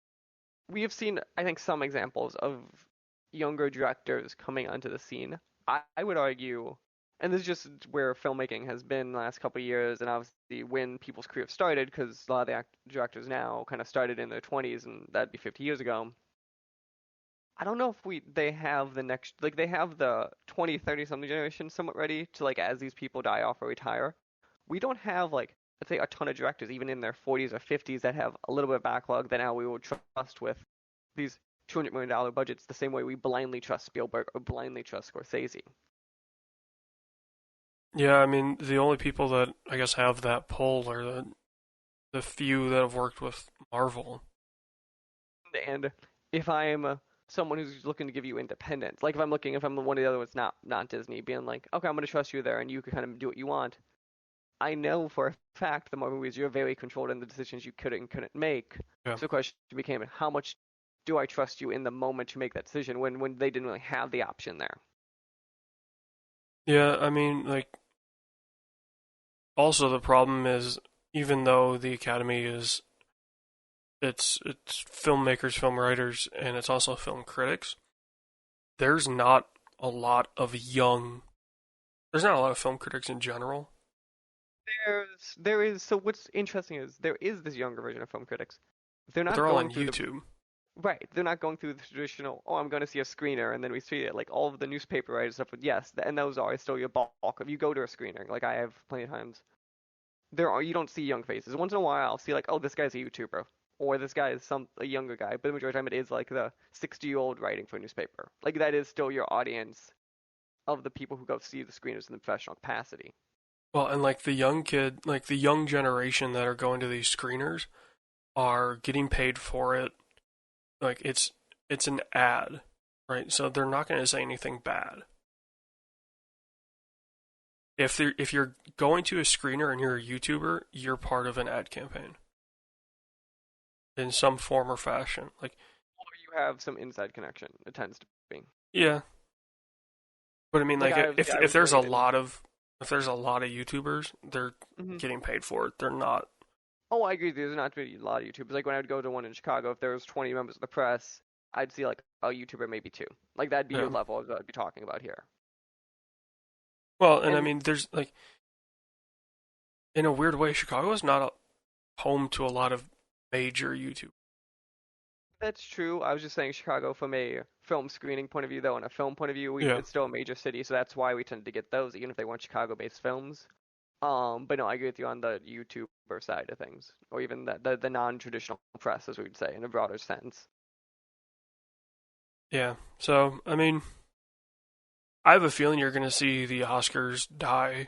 We have seen, I think, some examples of younger directors coming onto the scene. I would argue, and this is just where filmmaking has been the last couple of years, and obviously when people's careers started, because a lot of the directors now kind of started in their 20s, and that'd be 50 years ago. I don't know if they have the next, like they have the 20, 30 something generation somewhat ready to, like, as these people die off or retire. We don't have, like, let's say a ton of directors even in their 40s or 50s that have a little bit of backlog that now we will trust with these $200 million budgets the same way we blindly trust Spielberg or blindly trust Scorsese. Yeah, I mean, the only people that I guess have that pull are the few that have worked with Marvel. And if I'm someone who's looking to give you independence, like if I'm one of the other ones, not Disney, being like, okay, I'm going to trust you there, and you can kind of do what you want. I know for a fact the more movies you're very controlled in the decisions you could and couldn't make. Yeah. So the question became, how much do I trust you in the moment to make that decision when they didn't really have the option there? Yeah, I mean, like, also the problem is even though the Academy is it's filmmakers, film writers, and it's also film critics, there's not a lot of there's not a lot of film critics in general. There is. So what's interesting is there is this younger version of film critics. They're But not they're all going on through YouTube. right. They're not going through the traditional. Oh, I'm going to see a screener, and then we see it. Like all of the newspaper writers stuff. But yes, and those are still your bulk. If you go to a screener, like I have plenty of times, you don't see young faces. Once in a while, I'll see like, oh, this guy's a YouTuber, or this guy is a younger guy. But the majority of the time, it is like the 60-year-old writing for a newspaper. Like that is still your audience of the people who go see the screeners in the professional capacity. Well, and like the young generation that are going to these screeners are getting paid for it. Like it's an ad, right? So they're not going to say anything bad. If you're going to a screener and you're a YouTuber, you're part of an ad campaign in some form or fashion. Like, Or you have some inside connection. It tends to be. yeah, but I mean, like, I if was there's a rated. lot of YouTubers, they're Hmm. getting paid for it. They're not. Oh, I agree. There's not really a lot of YouTubers. Like when I would go to one in Chicago, if there was 20 members of the press, I'd see like a YouTuber, maybe two. Like that'd be your Yeah. level of what I'd be talking about here. Well, and I And mean, there's like, in a weird way, Chicago is not home to a lot of major YouTube. that's true. I was just saying Chicago from a film screening point of view, though, and a film point of view, Yeah. it's still a major city, so that's why we tend to get those, even if they weren't Chicago-based films. But no, I agree with you on the YouTuber side of things, or even the non-traditional press, as we would say, in a broader sense. Yeah. So, I mean, I have a feeling you're going to see the Oscars die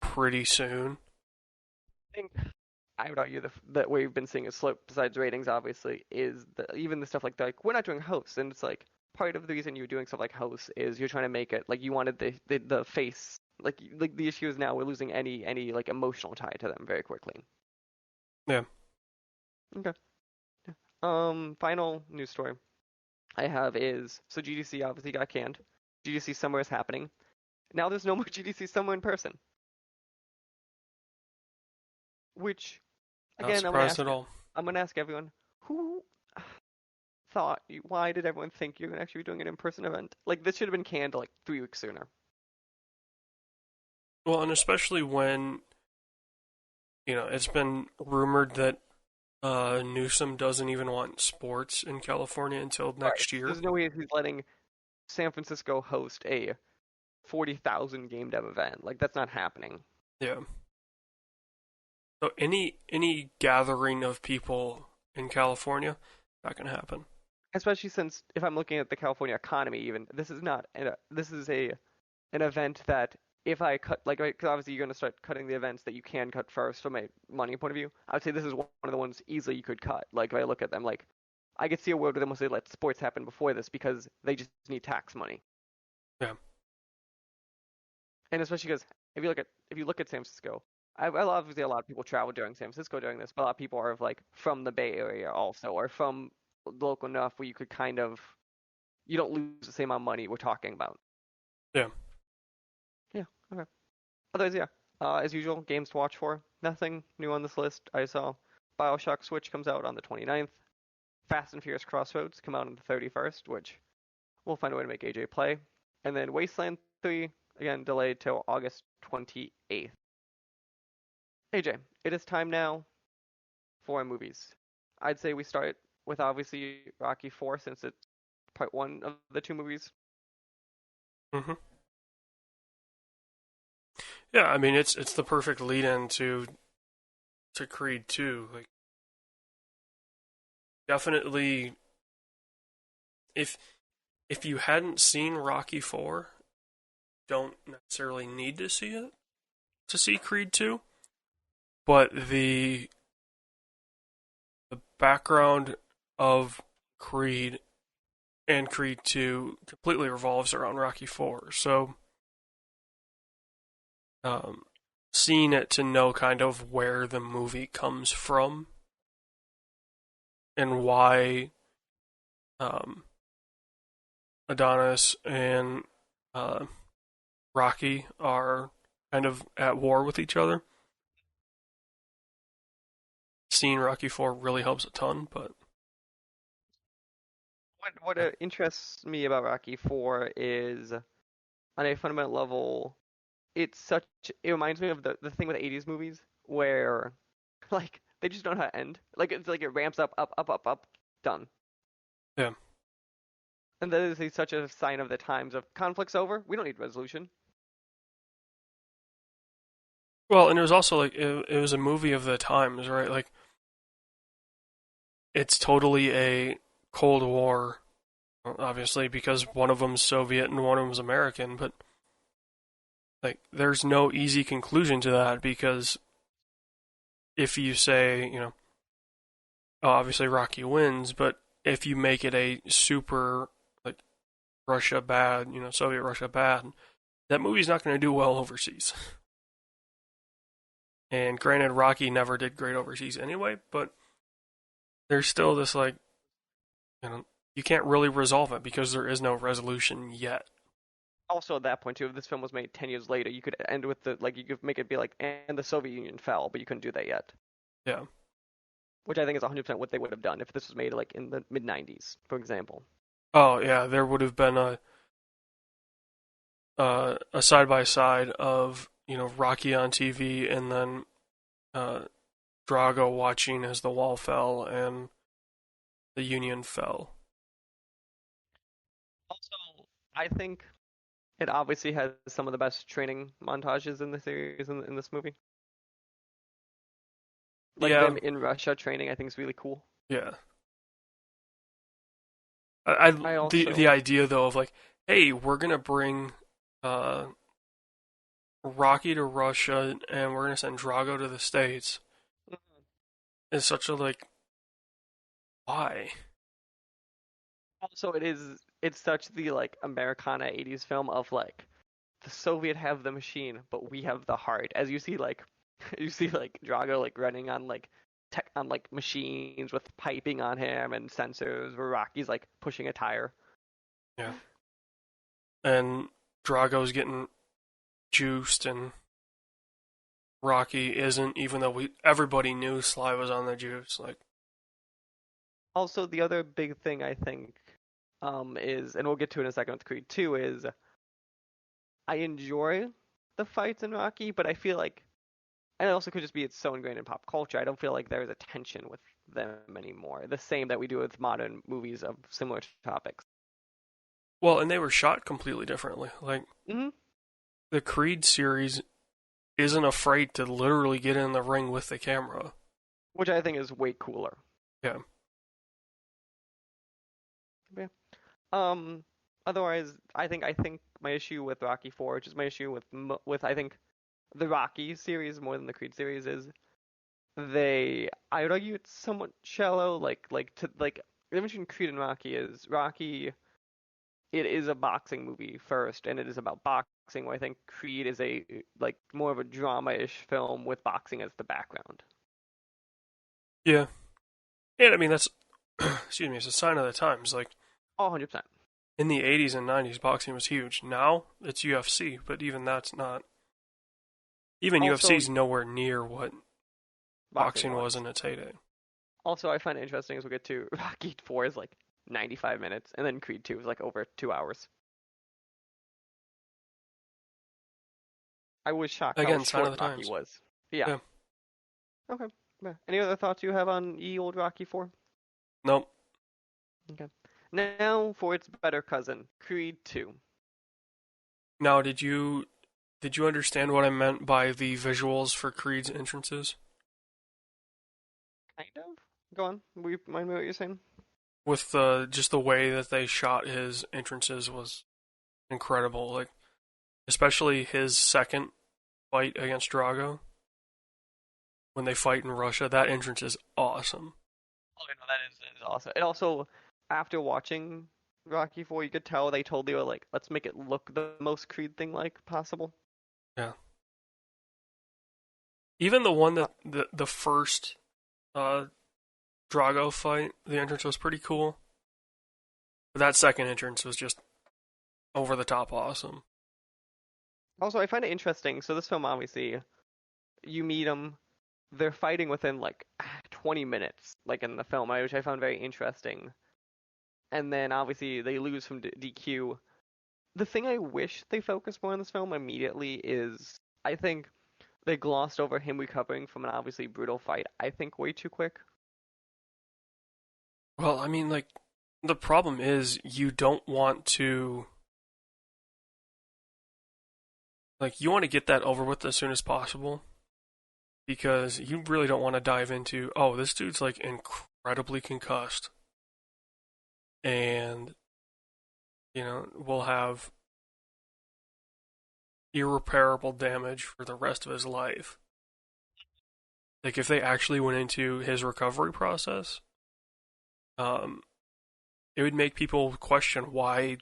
pretty soon. I think I would argue that we've been seeing a slope, besides ratings, obviously, is even the stuff like we're not doing hosts, and it's like part of the reason you're doing stuff like hosts is you're trying to make it like you wanted the face like the issue is now we're losing any like emotional tie to them very quickly. Yeah. Okay. Final news story I have is so GDC obviously got canned. GDC Summer is happening. Now there's no more GDC Summer in person. Which Not again surprised at all. I'm gonna ask everyone who why did everyone think you're gonna actually be doing an in-person event? Like this should have been canned like 3 weeks sooner. Well, and especially when, it's been rumored that Newsom doesn't even want sports in California until Right. next year. There's no way he's letting San Francisco host a 40,000 game dev event. Like that's not happening. Yeah. So any gathering of people in California, not gonna happen. Especially since if I'm looking at the California economy, even this is an event that if I cut like because obviously you're going to start cutting the events that you can cut first from a money point of view. I would say this is one of the ones easily you could cut. Like if I look at them, like I could see a world where they mostly let sports happen before this because they just need tax money. Yeah. And especially because if you look at San Francisco, obviously a lot of people travel during San Francisco during this, but a lot of people are like from the Bay Area also, or from local enough where you could kind of you don't lose the same amount of money we're talking about. Yeah. Yeah. Okay. Otherwise, yeah. As usual, games to watch for. Nothing new on this list. I saw BioShock Switch comes out on the 29th. Fast and Furious Crossroads come out on the 31st, which we'll find a way to make AJ play. And then Wasteland 3, again, delayed till August 28th. AJ, it is time now for movies. I'd say we start with obviously Rocky 4 since it's part one of the two movies. Mm-hmm. Yeah, I mean it's the perfect lead-in to Creed 2. Like definitely if you hadn't seen Rocky 4, don't necessarily need to see it to see Creed 2, but the background of Creed and Creed 2 completely revolves around Rocky 4. So seeing it to know kind of where the movie comes from and why Adonis and Rocky are kind of at war with each other. Seeing Rocky 4 really helps a ton, but What interests me about Rocky 4 is on a fundamental level, it reminds me of the thing with 80s movies where like they just don't know how to end. Like it's like it ramps up, up, up, up, up, done. yeah. And that is such a sign of the times of conflict's over. We don't need resolution. Well, and it was also like it was a movie of the times, right? Like it's totally a Cold War obviously because one of them's Soviet and one of them's American, but like there's no easy conclusion to that because if you say, obviously Rocky wins, but if you make it a super like Russia bad, Soviet Russia bad, that movie's not going to do well overseas. And granted, Rocky never did great overseas anyway, but there's still this like, you can't really resolve it because there is no resolution yet. Also, at that point too, if this film was made 10 years later, you could end with you could make it be like, and the Soviet Union fell, but you couldn't do that yet. Yeah. Which I think is 100% what they would have done if this was made like in the mid 90s, for example. Oh yeah, there would have been a side by side of Rocky on TV and then Drago watching as the wall fell and the Union fell. Also, I think it obviously has some of the best training montages in the series in this movie. Like Yeah. them in Russia training, I think is really cool. Yeah. I also the idea though of like, hey, we're gonna bring Rocky to Russia and we're gonna send Drago to the States is such a like, why? Also it's such the like Americana 80s film of like the Soviet have the machine, but we have the heart. As you see like Drago like running on like tech on like machines with piping on him and sensors where Rocky's like pushing a tire. Yeah. And Drago's getting juiced and Rocky isn't, even though everybody knew Sly was on the juice. Like, Also, the other big thing I think is, and we'll get to it in a second with Creed 2, is I enjoy the fights in Rocky, but I feel like, and it also could just be it's so ingrained in pop culture, I don't feel like there's a tension with them anymore. The same that we do with modern movies of similar topics. well, and they were shot completely differently. Like, hmm the Creed series isn't afraid to literally get in the ring with the camera. Which I think is way cooler. Yeah. Yeah. Otherwise, I think my issue with Rocky 4, which is my issue with I think the Rocky series more than the Creed series is I would argue it's somewhat shallow. The difference between Creed and Rocky is Rocky it is a boxing movie first, and it is about boxing. Where I think Creed is a like more of a drama-ish film with boxing as the background. Yeah. And I mean, that's, excuse me, it's a sign of the times. Like, Oh, 100%. in the 80s and 90s, boxing was huge. Now, it's UFC, but even that's not. Even Also, UFC's nowhere near what boxing was. was in its heyday. Also, I find it interesting as we get to Rocky 4 is like 95 minutes, and then Creed 2 is like over 2 hours. I was shocked Again, how sign of short the Rocky times. was. Yeah. Yeah. Okay. Yeah. Any other thoughts you have on ye old Rocky 4? Nope. Okay. Now for its better cousin, Creed 2. Now, did you understand what I meant by the visuals for Creed's entrances? Kind of. Go on. Will you mind me what you're saying? With just the way that they shot his entrances was incredible. Like, especially his second fight against Drago. When they fight in Russia, that entrance is awesome. Oh, no, that is awesome. And also, after watching Rocky 4, you could tell they totally were like, let's make it look the most Creed thing like possible. Yeah. Even the one that the first Drago fight, the entrance was pretty cool. But that second entrance was just over the top awesome. Also, I find it interesting. So this film, obviously, you meet them, they're fighting within like 20 minutes, like in the film, which I found very interesting. And then obviously they lose from DQ. The thing I wish they focused more on this film immediately is I think they glossed over him recovering from an obviously brutal fight, I think way too quick. Well, I mean, like, the problem is you don't want to. Like, you want to get that over with as soon as possible. Because you really don't want to dive into, oh, this dude's like incredibly concussed. And will have irreparable damage for the rest of his life. Like if they actually went into his recovery process, um, it would make people question why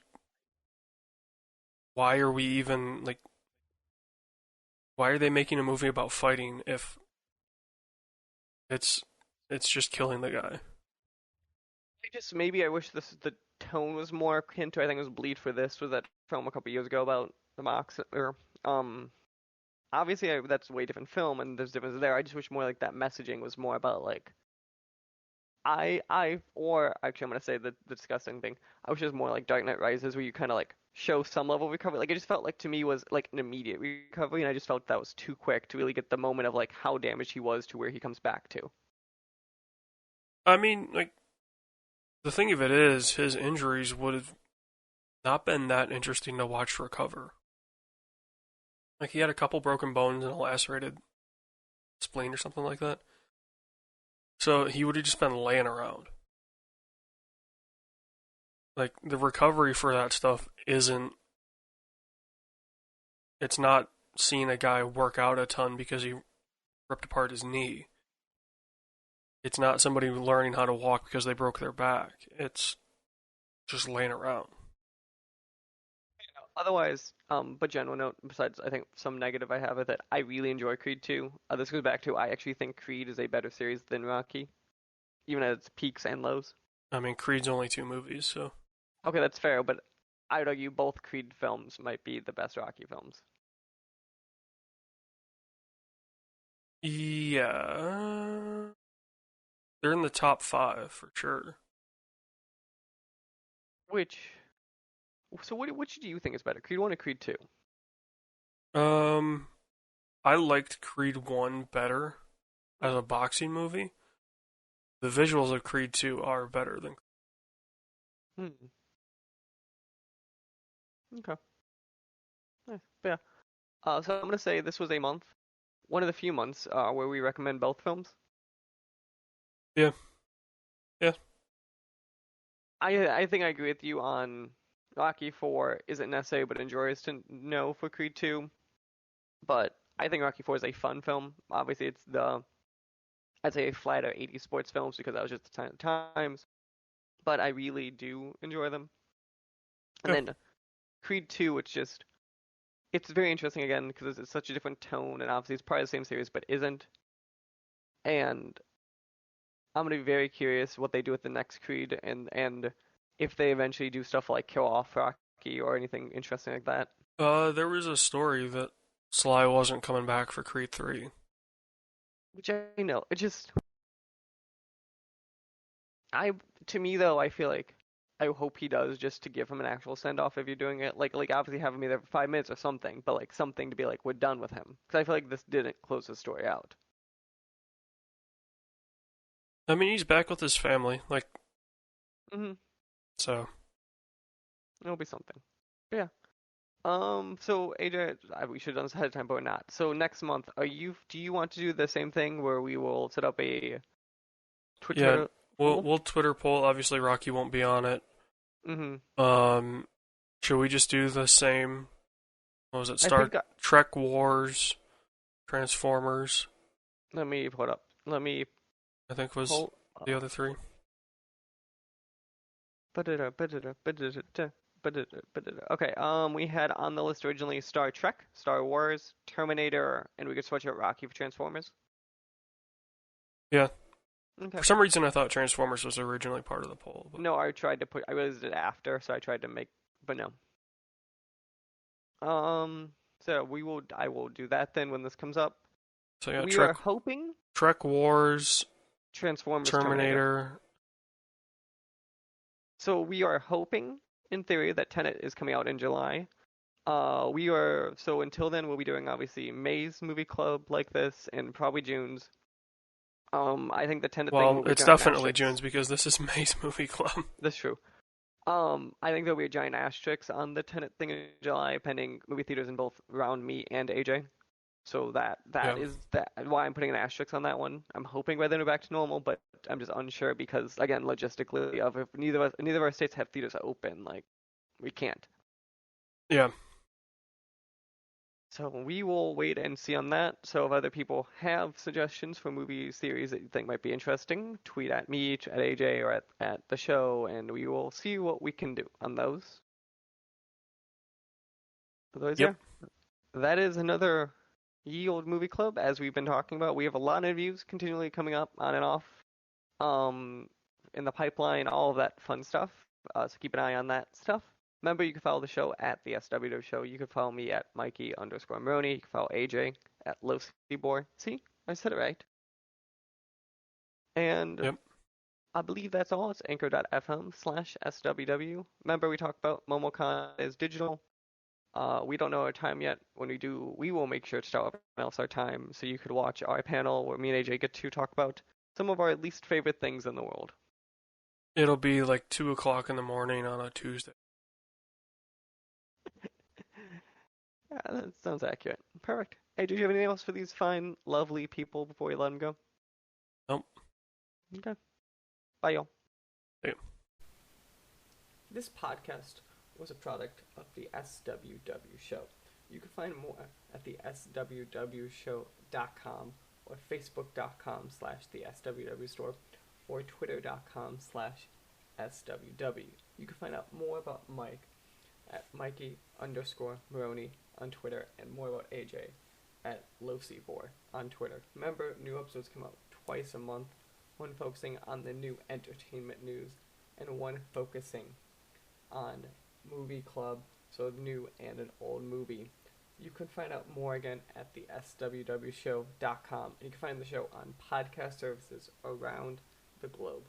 are we even like why are they making a movie about fighting if it's it's just killing the guy? Maybe I wish the tone was more akin to, I think it was Bleed for This, was that film a couple years ago about the Mox, or obviously that's a way different film and there's differences there. I just wish more like that messaging was more about like or actually I'm gonna say the disgusting thing. I wish it was more like Dark Knight Rises, where you kind of like show some level of recovery. Like it just felt like to me was like an immediate recovery, and I just felt that was too quick to really get the moment of like how damaged he was to where he comes back to. I mean, like the thing of it is, his injuries would have not been that interesting to watch recover. Like he had a couple broken bones and a lacerated spleen or something like that. So he would have just been laying around. Like the recovery for that stuff isn't. It's not seeing a guy work out a ton because he ripped apart his knee. It's not somebody learning how to walk because they broke their back. It's just laying around. Otherwise, but general note, besides I think some negative I have with it, I really enjoy Creed 2. This goes back to I actually think Creed is a better series than Rocky, even at its peaks and lows. I mean, Creed's only 2 movies, so. Okay, that's fair, but I would argue both Creed films might be the best Rocky films. Yeah. They're in the top 5 for sure. Which, so which do you think is better, Creed 1 or Creed 2? Um, I liked Creed 1 better as a boxing movie. The visuals of Creed 2 are better than. Hmm. Okay. Nice. Yeah. So I'm gonna say this was a month, one of the few months where we recommend both films. Yeah. Yeah. I think I agree with you on Rocky 4 isn't necessary but enjoyable to know for Creed 2. But I think Rocky 4 is a fun film. Obviously, it's I'd say a flatter 80s sports films because that was just the times. But I really do enjoy them. And Yeah. then Creed 2, it's very interesting again because it's such a different tone, and obviously it's part of the same series but isn't. And I'm gonna be very curious what they do with the next Creed and if they eventually do stuff like kill off Rocky or anything interesting like that. There was a story that Sly wasn't coming back for Creed 3. Which I know, it just I to me though, I feel like I hope he does just to give him an actual send off if you're doing it. Like obviously have him be there for 5 minutes or something, but like something to be like we're done with him. Because I feel like this didn't close the story out. I mean, he's back with his family, like, Mm-hmm. so. It'll be something. But yeah. So AJ, we should have done this ahead of time, but we're not. So next month, do you want to do the same thing where we will set up a Yeah, Twitter we'll, poll? we'll Twitter poll. Obviously, Rocky won't be on it. Mm-hmm. Should we just do the same? What was it? I Star think Trek Wars, Transformers. let me put up. Let me I think was pull. the other 3. Okay, we had on the list originally Star Trek, Star Wars, Terminator, and we could switch out Rocky for Transformers. Yeah. Okay. For some reason, I thought Transformers was originally part of the poll. But. No, I realized it after, so I tried to make, but no. So I will do that then when this comes up. So yeah, We are hoping Trek Wars, Transformers, Terminator. So we are hoping, in theory, that Tenet is coming out in July. So until then we'll be doing obviously May's movie club like this and probably June's. I think the Tenet thing will Well, be a it's giant definitely asterisk. June's because this is May's movie club. That's true. I think there'll be a giant asterisk on the Tenet thing in July, pending movie theaters in both around me and AJ. So that Yeah. is why I'm putting an asterisk on that one. I'm hoping by then we're back to normal, but I'm just unsure because again, logistically, of if neither of our states have theaters open, like we can't. Yeah. So we will wait and see on that. So if other people have suggestions for movie series that you think might be interesting, tweet at me, at AJ, or at the show, and we will see what we can do on those. Otherwise, Yep. yeah, that is another Ye Old Movie Club. As we've been talking about, we have a lot of interviews continually coming up on and off, um, in the pipeline, all of that fun stuff. So keep an eye on that stuff. Remember, you can follow the show at the SWW Show. You can follow me at Mikey_Maroney. You can follow AJ at LowCBor. See, I said it right. And Yep. I believe that's all. It's anchor.fm/SWW. Remember, we talked about MomoCon is digital. We don't know our time yet. When we do, we will make sure to tell everyone else our time so you could watch our panel where me and AJ get to talk about some of our least favorite things in the world. It'll be like 2 o'clock in the morning on a Tuesday. Yeah, that sounds accurate. Perfect. Hey, do you have anything else for these fine, lovely people before we let them go? Nope. Okay. Bye, y'all. Yeah. This podcast was a product of the SWW Show. You can find more at the swwshow.com or facebook.com/the SWW store or twitter.com/SWW. You can find out more about Mike at Mikey_Maroney on Twitter and more about AJ at LowCBor on Twitter. Remember, new episodes come out twice a month, one focusing on the new entertainment news and one focusing on movie club, so new and an old movie. You can find out more again at the swwshow.com, and you can find the show on podcast services around the globe.